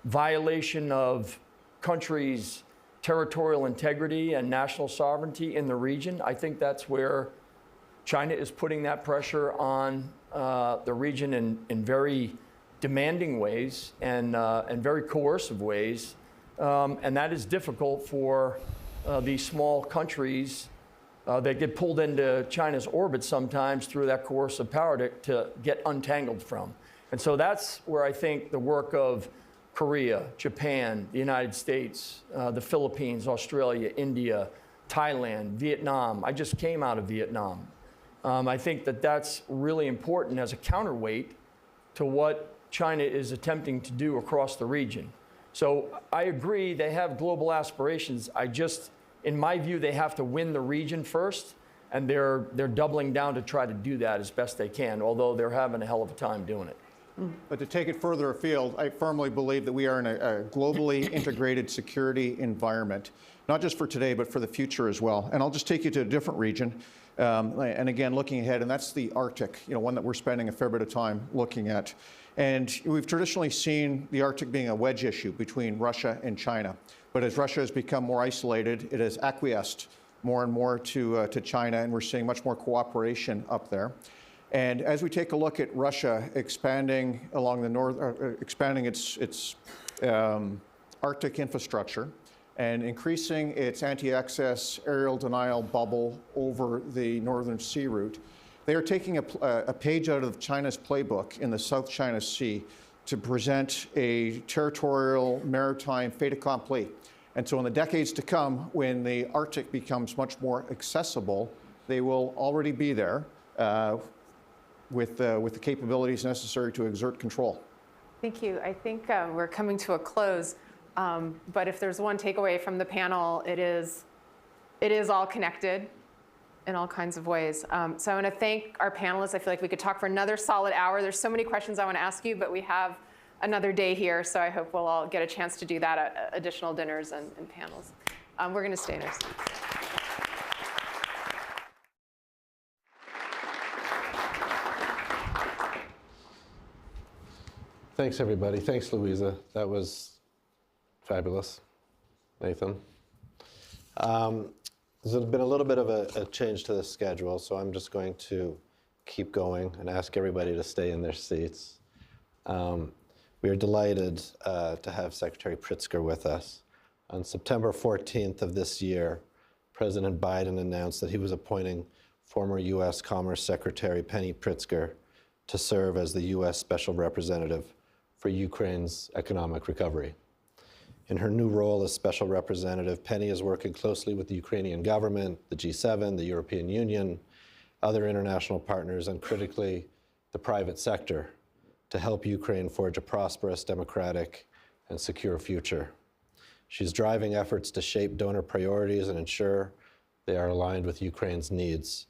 violation of countries' territorial integrity and national sovereignty in the region. I think that's where China is putting that pressure on the region in very demanding ways and very coercive ways. And that is difficult for these small countries that get pulled into China's orbit sometimes through that coercive power to get untangled from. And so that's where I think the work of Korea, Japan, the United States, the Philippines, Australia, India, Thailand, Vietnam. I just came out of Vietnam. I think that that's really important as a counterweight to what China is attempting to do across the region. So I agree they have global aspirations. In my view, they have to win the region first, and they're doubling down to try to do that as best they can, although they're having a hell of a time doing it. But to take it further afield, I firmly believe that we are in a globally integrated security environment, not just for today, but for the future as well. And I'll just take you to a different region, and again, looking ahead, and that's the Arctic, one that we're spending a fair bit of time looking at. And we've traditionally seen the Arctic being a wedge issue between Russia and China. But as Russia has become more isolated, it has acquiesced more and more to China, and we're seeing much more cooperation up there. And as we take a look at Russia expanding along the north, expanding its Arctic infrastructure and increasing its anti-access aerial denial bubble over the northern sea route, they are taking a page out of China's playbook in the South China Sea to present a territorial maritime fait accompli. And so in the decades to come, when the Arctic becomes much more accessible, they will already be there with the capabilities necessary to exert control. Thank you. I think we're coming to a close, but if there's one takeaway from the panel, it is all connected in all kinds of ways. So I want to thank our panelists. I feel like we could talk for another solid hour. There's so many questions I want to ask you, but we have another day here, so I hope we'll all get a chance to do that at additional dinners and panels. We're going to stay in our seats. Thanks, everybody. Thanks, Louisa. That was fabulous. Nathan. There's been a little bit of a change to the schedule, so I'm just going to keep going and ask everybody to stay in their seats. We are delighted to have Secretary Pritzker with us. On September 14th of this year, President Biden announced that he was appointing former U.S. Commerce Secretary Penny Pritzker to serve as the U.S. Special Representative for Ukraine's economic recovery. In her new role as Special Representative, Penny is working closely with the Ukrainian government, the G7, the European Union, other international partners, and critically, the private sector, to help Ukraine forge a prosperous, democratic, and secure future. She's driving efforts to shape donor priorities and ensure they are aligned with Ukraine's needs,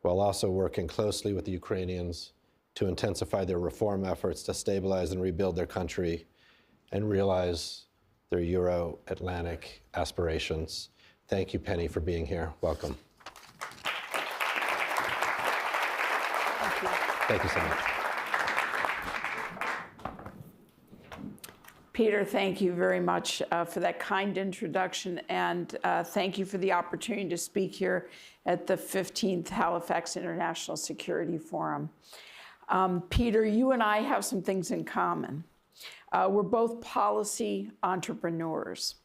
while also working closely with the Ukrainians to intensify their reform efforts to stabilize and rebuild their country and realize their Euro-Atlantic aspirations. Thank you, Penny, for being here. Welcome. Thank you. Thank you so much. Peter, thank you very much for that kind introduction, and thank you for the opportunity to speak here at the 15th Halifax International Security Forum. Peter, you and I have some things in common. We're both policy entrepreneurs.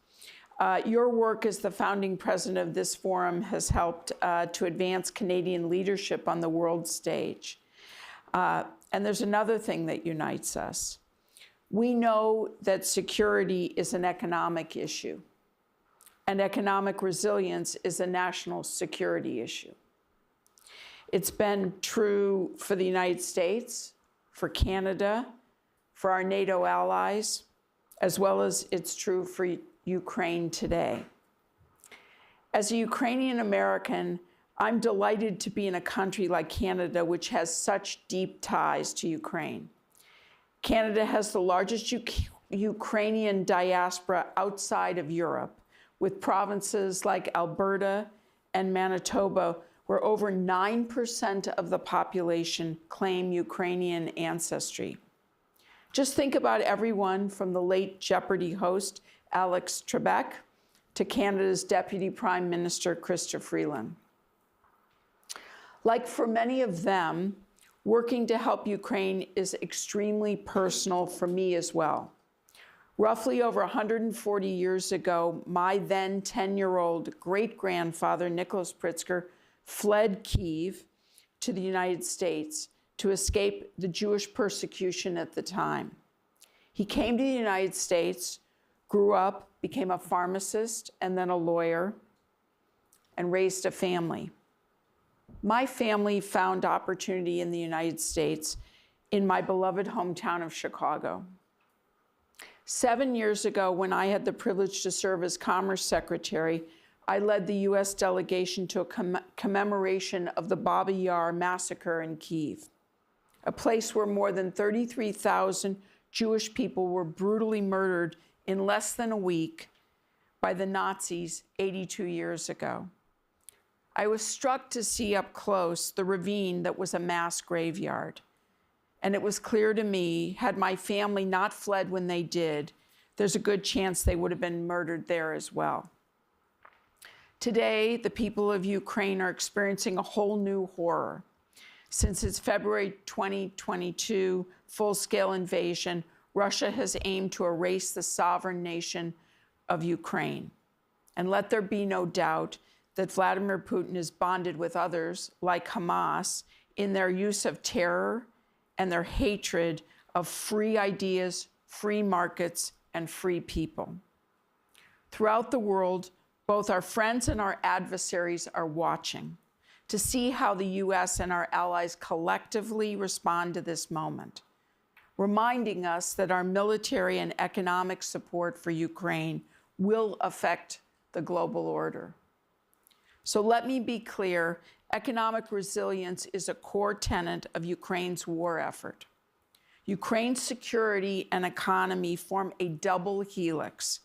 Your work as the founding president of this forum has helped to advance Canadian leadership on the world stage. And there's another thing that unites us. We know that security is an economic issue, and economic resilience is a national security issue. It's been true for the United States, for Canada, for our NATO allies, as well as it's true for Ukraine today. As a Ukrainian American, I'm delighted to be in a country like Canada, which has such deep ties to Ukraine. Canada has the largest Ukrainian diaspora outside of Europe, with provinces like Alberta and Manitoba, where over 9% of the population claim Ukrainian ancestry. Just think about everyone from the late Jeopardy host, Alex Trebek, to Canada's Deputy Prime Minister, Chrystia Freeland. Like for many of them, working to help Ukraine is extremely personal for me as well. Roughly over 140 years ago, my then 10-year-old great-grandfather, Nicholas Pritzker, fled Kyiv to the United States to escape the Jewish persecution at the time. He came to the United States, grew up, became a pharmacist and then a lawyer, and raised a family. My family found opportunity in the United States in my beloved hometown of Chicago. 7 years ago, when I had the privilege to serve as Commerce Secretary, I led the U.S. delegation to a commemoration of the Baba Yar massacre in Kyiv, a place where more than 33,000 Jewish people were brutally murdered in less than a week by the Nazis 82 years ago. I was struck to see up close the ravine that was a mass graveyard. And it was clear to me, had my family not fled when they did, there's a good chance they would have been murdered there as well. Today, the people of Ukraine are experiencing a whole new horror. Since its February 2022 full-scale invasion, Russia has aimed to erase the sovereign nation of Ukraine. And let there be no doubt that Vladimir Putin is bonded with others, like Hamas, in their use of terror and their hatred of free ideas, free markets, and free people. Throughout the world, both our friends and our adversaries are watching to see how the U.S. and our allies collectively respond to this moment, reminding us that our military and economic support for Ukraine will affect the global order. So let me be clear, economic resilience is a core tenet of Ukraine's war effort. Ukraine's security and economy form a double helix,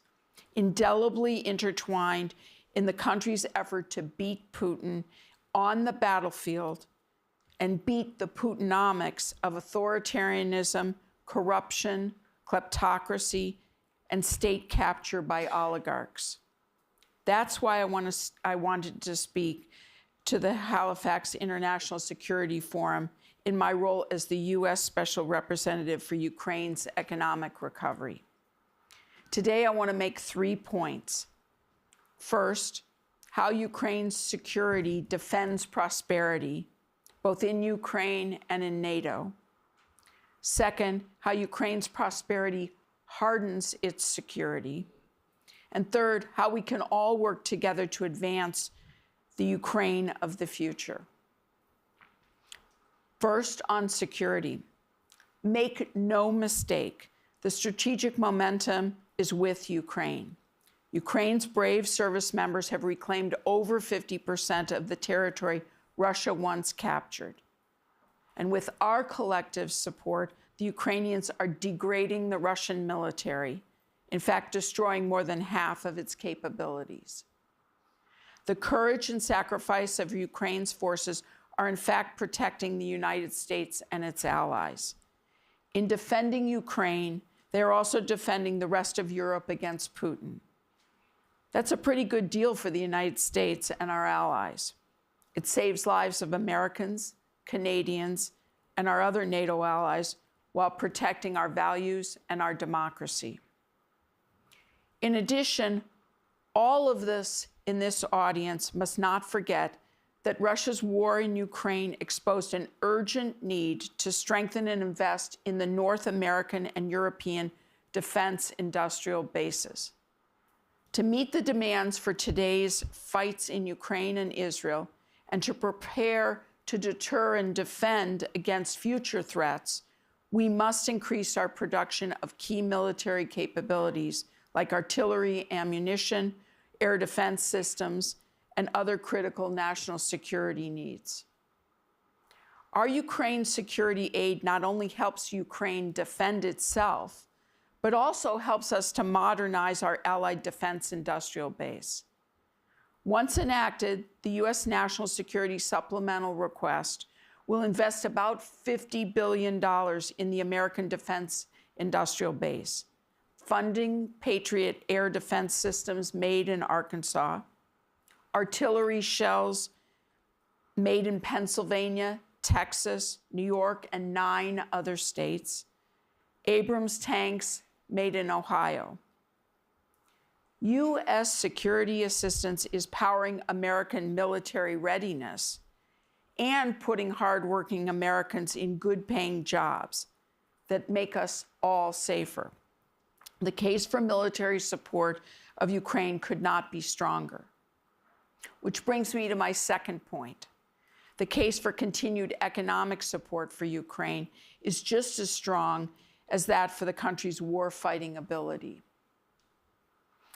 indelibly intertwined in the country's effort to beat Putin on the battlefield and beat the Putinomics of authoritarianism, corruption, kleptocracy, and state capture by oligarchs. That's why I wanted to speak to the Halifax International Security Forum in my role as the U.S. Special Representative for Ukraine's economic recovery. Today, I want to make 3 points. First, how Ukraine's security defends prosperity, both in Ukraine and in NATO. Second, how Ukraine's prosperity hardens its security. And third, how we can all work together to advance the Ukraine of the future. First, on security. Make no mistake, the strategic momentum is with Ukraine. Ukraine's brave service members have reclaimed over 50% of the territory Russia once captured. And with our collective support, the Ukrainians are degrading the Russian military, in fact, destroying more than half of its capabilities. The courage and sacrifice of Ukraine's forces are in fact protecting the United States and its allies. In defending Ukraine, they are also defending the rest of Europe against Putin. That's a pretty good deal for the United States and our allies. It saves lives of Americans, Canadians, and our other NATO allies while protecting our values and our democracy. In addition, all of this in this audience must not forget that Russia's war in Ukraine exposed an urgent need to strengthen and invest in the North American and European defense industrial bases. To meet the demands for today's fights in Ukraine and Israel, and to prepare to deter and defend against future threats, we must increase our production of key military capabilities like artillery, ammunition, air defense systems, and other critical national security needs. Our Ukraine security aid not only helps Ukraine defend itself, but also helps us to modernize our allied defense industrial base. Once enacted, the U.S. National Security Supplemental Request will invest about $50 billion in the American defense industrial base, funding Patriot air defense systems made in Arkansas, artillery shells made in Pennsylvania, Texas, New York, and 9 other states, Abrams tanks made in Ohio. U.S. security assistance is powering American military readiness and putting hardworking Americans in good-paying jobs that make us all safer. The case for military support of Ukraine could not be stronger. Which brings me to my second point. The case for continued economic support for Ukraine is just as strong as that for the country's war-fighting ability.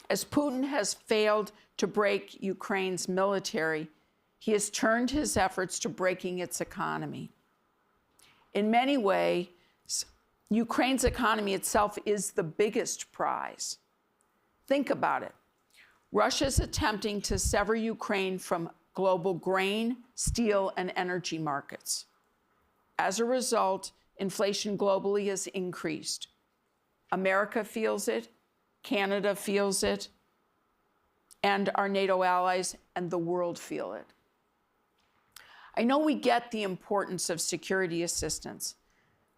As Putin has failed to break Ukraine's military, he has turned his efforts to breaking its economy. In many ways, Ukraine's economy itself is the biggest prize. Think about it. Russia's attempting to sever Ukraine from global grain, steel, and energy markets. As a result, inflation globally has increased. America feels it, Canada feels it, and our NATO allies and the world feel it. I know we get the importance of security assistance,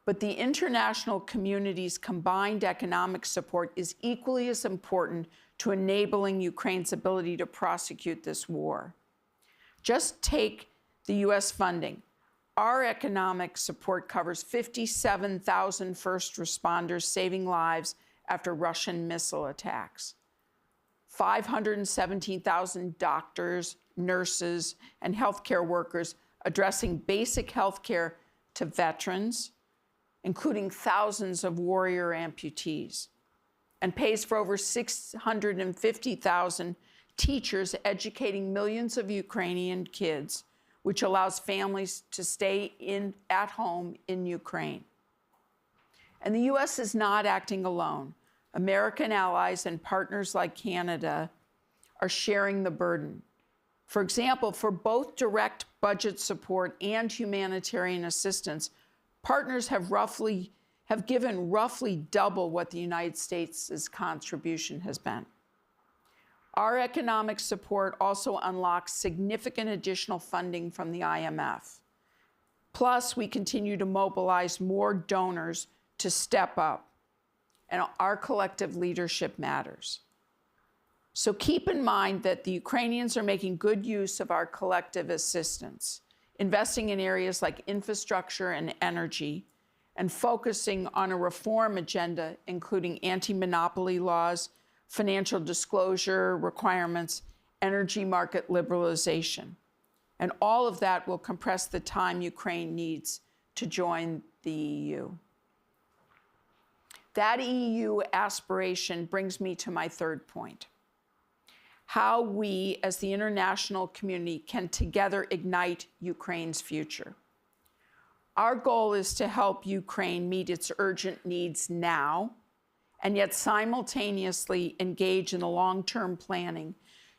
but the international community's combined economic support is equally as important to enabling Ukraine's ability to prosecute this war. Just take the U.S. funding. Our economic support covers 57,000 first responders saving lives after Russian missile attacks, 517,000 doctors, nurses, and healthcare workers addressing basic healthcare to veterans, including thousands of warrior amputees, and pays for over 650,000 teachers educating millions of Ukrainian kids, which allows families to stay at home in Ukraine. And the U.S. is not acting alone. American allies and partners like Canada are sharing the burden. For example, for both direct budget support and humanitarian assistance, partners have given roughly double what the United States' contribution has been. Our economic support also unlocks significant additional funding from the IMF. Plus, we continue to mobilize more donors to step up, and our collective leadership matters. So keep in mind that the Ukrainians are making good use of our collective assistance, investing in areas like infrastructure and energy, and focusing on a reform agenda, including anti-monopoly laws, financial disclosure requirements, energy market liberalization. And all of that will compress the time Ukraine needs to join the EU. That EU aspiration brings me to my third point. How we, as the international community, can together ignite Ukraine's future. Our goal is to help Ukraine meet its urgent needs now, and yet simultaneously engage in the long-term planning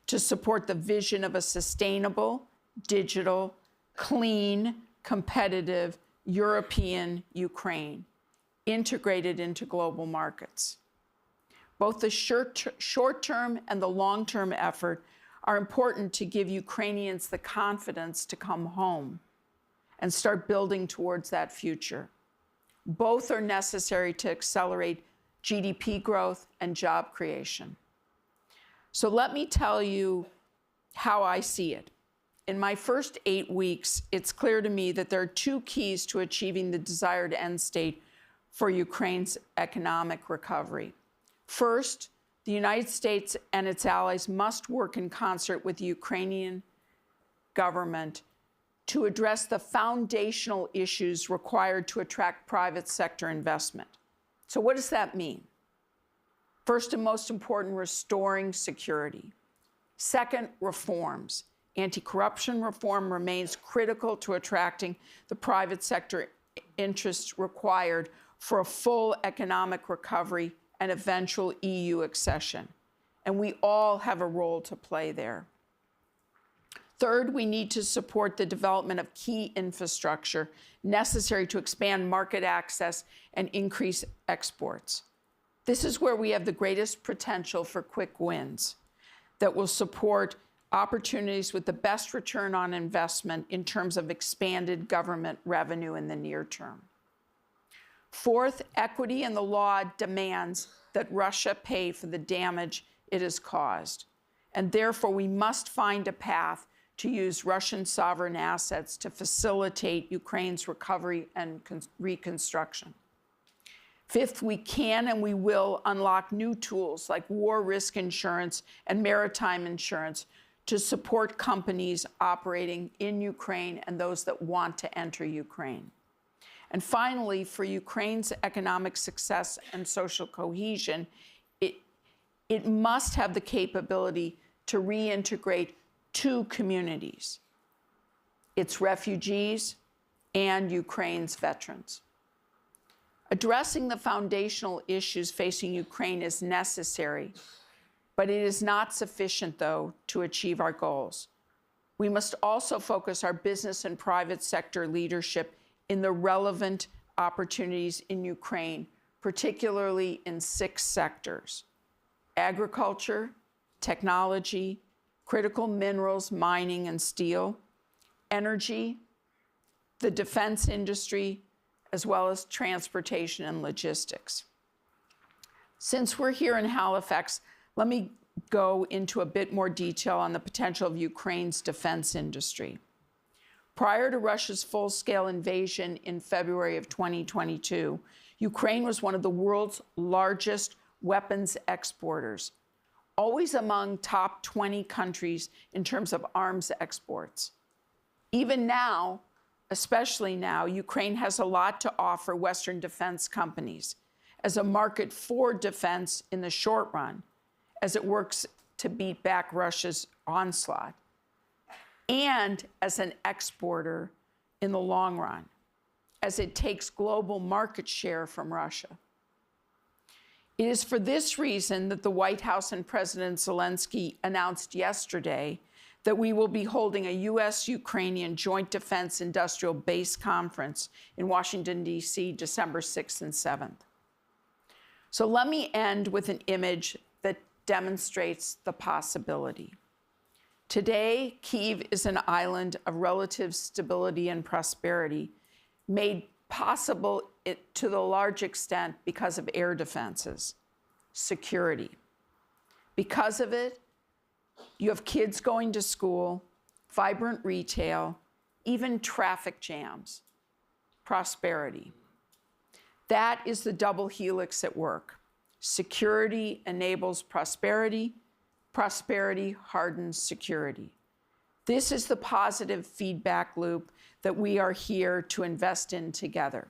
to support the vision of a sustainable, digital, clean, competitive European Ukraine, integrated into global markets. Both the short-term and the long-term effort are important to give Ukrainians the confidence to come home and start building towards that future. Both are necessary to accelerate GDP growth and job creation. So let me tell you how I see it. In my first 8 weeks, it's clear to me that there are 2 keys to achieving the desired end state for Ukraine's economic recovery. First, the United States and its allies must work in concert with the Ukrainian government to address the foundational issues required to attract private sector investment. So what does that mean? First and most important, restoring security. Second, reforms. Anti-corruption reform remains critical to attracting the private sector interests required for a full economic recovery and eventual EU accession. And we all have a role to play there. Third, we need to support the development of key infrastructure necessary to expand market access and increase exports. This is where we have the greatest potential for quick wins that will support opportunities with the best return on investment in terms of expanded government revenue in the near term. Fourth, equity in the law demands that Russia pay for the damage it has caused, and therefore we must find a path to use Russian sovereign assets to facilitate Ukraine's recovery and reconstruction. Fifth, we can and we will unlock new tools like war risk insurance and maritime insurance to support companies operating in Ukraine and those that want to enter Ukraine. And finally, for Ukraine's economic success and social cohesion, it must have the capability to reintegrate two communities, its refugees and Ukraine's veterans. Addressing the foundational issues facing Ukraine is necessary, but it is not sufficient, though, to achieve our goals. We must also focus our business and private sector leadership in the relevant opportunities in Ukraine, particularly in 6 sectors: agriculture, technology, critical minerals, mining and steel, energy, the defense industry, as well as transportation and logistics. Since we're here in Halifax, let me go into a bit more detail on the potential of Ukraine's defense industry. Prior to Russia's full-scale invasion in February of 2022, Ukraine was one of the world's largest weapons exporters, always among top 20 countries in terms of arms exports. Even now, especially now, Ukraine has a lot to offer Western defense companies as a market for defense in the short run, as it works to beat back Russia's onslaught, and as an exporter in the long run, as it takes global market share from Russia. It is for this reason that the White House and President Zelensky announced yesterday that we will be holding a U.S.-Ukrainian Joint Defense Industrial Base Conference in Washington, D.C., December 6th and 7th. So let me end with an image that demonstrates the possibility. Today, Kyiv is an island of relative stability and prosperity, made possible to the large extent because of air defenses, security. Because of it, you have kids going to school, vibrant retail, even traffic jams, prosperity. That is the double helix at work. Security enables prosperity, prosperity hardens security. This is the positive feedback loop that we are here to invest in together.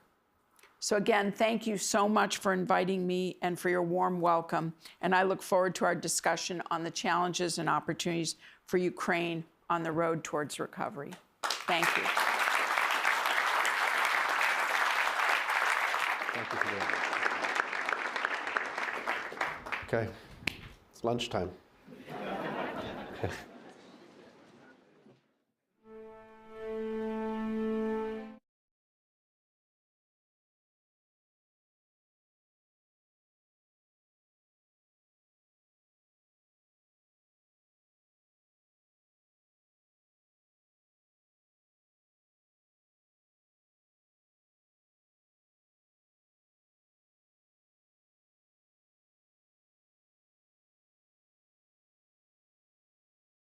So again, thank you so much for inviting me and for your warm welcome. And I look forward to our discussion on the challenges and opportunities for Ukraine on the road towards recovery. Thank you. Thank you for doing that. Okay, it's lunchtime.